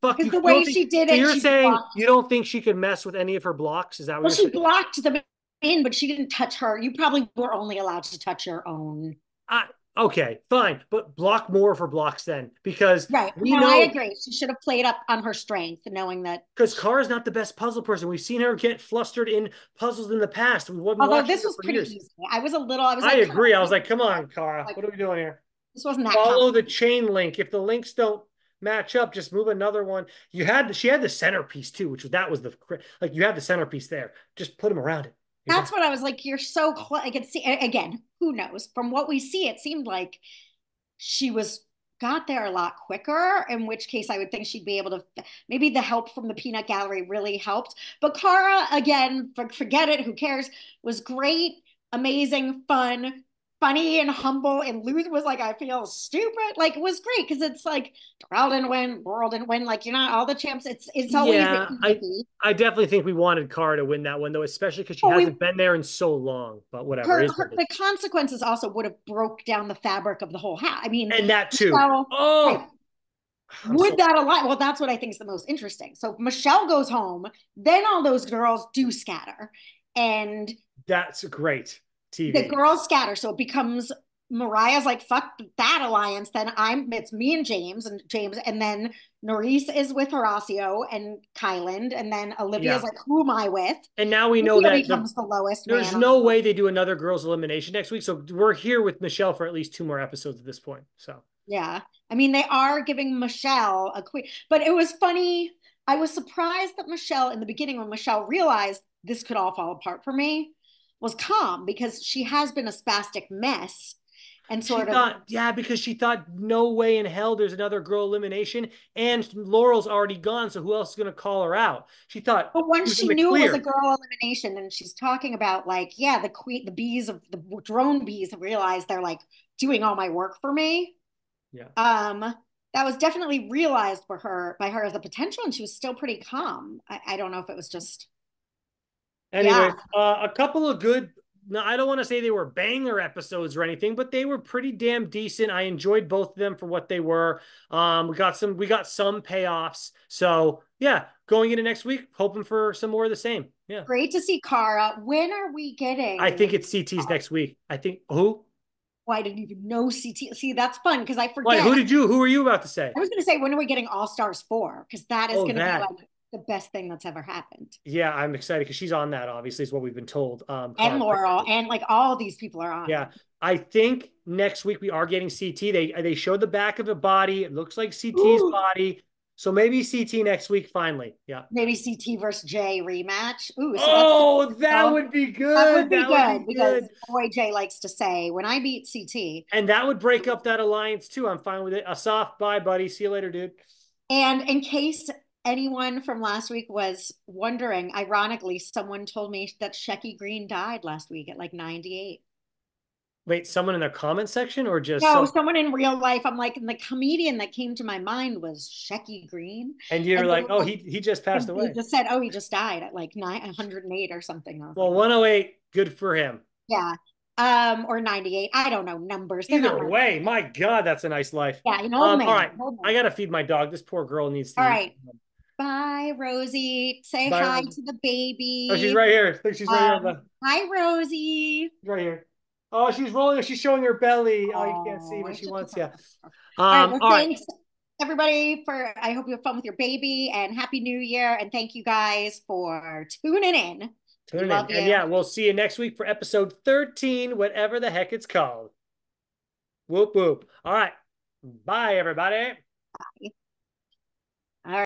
fuck you. Because the You don't way think she did so? it, You're she saying blocked. you don't think she could mess with any of her blocks? Is that what Well, you're she saying? blocked them in, but she didn't touch her. You probably were only allowed to touch your own. I, okay, fine, but block more for blocks then, because Right. we No, I know agree. She should have played up on her strength, knowing that. because Kara's not the best puzzle person. We've seen her get flustered in puzzles in the past. We've been Although watching this her was for pretty years. easy. I was I like, come agree. I on, was you like, can come do on, this. Kara, Like, what are we doing here? this wasn't that Follow the complicated. chain link. If the links don't match up, just move another one. She had the centerpiece too, which that was the like you have the centerpiece there. Just put them around it. You're done. That's what I was like. You're so close. I could see again. Who knows? From what we see, it seemed like she was got there a lot quicker, in which case I would think she'd be able to, maybe the help from the peanut gallery really helped. But Cara, again, forget it, who cares, was great, amazing, fun, funny and humble, and Luther was like, I feel stupid. Like, it was great because it's like Terrell didn't win, Laurel didn't win, like, you're not all the champs. It's always Yeah, icky icky. I definitely think we wanted Kara to win that one though, especially because she Oh, hasn't been there in so long. But whatever, it is what it is. the consequences also would have broke down the fabric of the whole house. I mean, And that too. Michelle, right, Oh, I'm would so that align? Well, that's what I think is the most interesting. So Michelle goes home, then all those girls do scatter, and that's great the TV. girls scatter. So it becomes Mariah's like, fuck that alliance. Then it's me and James, and then Norris is with Horacio and Kyland, and then Olivia's Yeah. like, who am I with? And now we know Olivia that becomes the lowest there's man on the no board. way they do another girls elimination next week. So we're here with Michelle for at least two more episodes at this point. So Yeah. I mean, they are giving Michelle a queen, but it was funny. I was surprised that Michelle, in the beginning, when Michelle realized this could all fall apart for me, was calm because she has been a spastic mess and she sort of. thought, yeah, because she thought no way in hell there's another girl elimination, and Laurel's already gone. So who else is going to call her out? She thought But she once was in she the knew it was a clear. girl elimination, and she's talking about like, yeah, the queen, the bees of the drone bees have realized they're like doing all my work for me. Yeah. Um, that was definitely realized for her by her as a potential, and she was still pretty calm. I don't know if it was just, yeah, Anyways, a couple of good. No, I don't want to say they were banger episodes or anything, but they were pretty damn decent. I enjoyed both of them for what they were. We got some payoffs. So yeah, going into next week, hoping for some more of the same. Yeah, great to see Cara. When are we I getting? think it's CT's next week. I think who? Oh, I didn't even know CT. See, that's fun because I Wait, forget. who were you about to say? I was going to say, when are we getting All Stars 4? Because that is Oh, going to be that. like the best thing that's ever happened. Yeah, I'm excited because she's on that. Obviously, is what we've been told. And Cara. Laurel, and like all these people are on it. Yeah, I think next week we are getting CT. They showed the back of the body. It looks like CT's Ooh, body. So maybe CT next week finally. Yeah. maybe CT versus Jay rematch. Ooh, so that's Oh, that well, would be that would good. be That would be good because good. boy Jay likes to say, when I beat CT. And that would break up that alliance too. I'm fine with it. A soft bye, buddy. See you later, dude. And in case anyone from last week was wondering, ironically, someone told me that Shecky Green died last week at like 98. Wait, someone in the comment section or just No, some? someone in real life. I'm like, and the comedian that came to my mind was Shecky Green. And you're And they like, were oh, like, he just passed and they away. just said, oh, he just died at like 108 or something. I was Well, like, 108, good for him. yeah. Or 98. I don't know numbers. They're not Either my. way, my God, that's a nice life. Yeah, an old All man. right. Old I man. gotta feed my dog. This poor girl needs to All eat. right. Bye, Rosie. Say Bye, hi Rosie. to the Oh, she's baby. right here. Look, she's right here. Hi, Rosie. She's right here. Oh, she's rolling. She's showing her belly. Oh, you can't see, Oh, but I she should put wants some. you. All right. Well, All right. thanks everybody for. I hope you have fun with your baby and happy New Year. And thank you guys for tuning in. We Tune in. love And you. yeah, we'll see you next week for episode 13, whatever the heck it's called. Whoop, whoop. All right. Bye, everybody.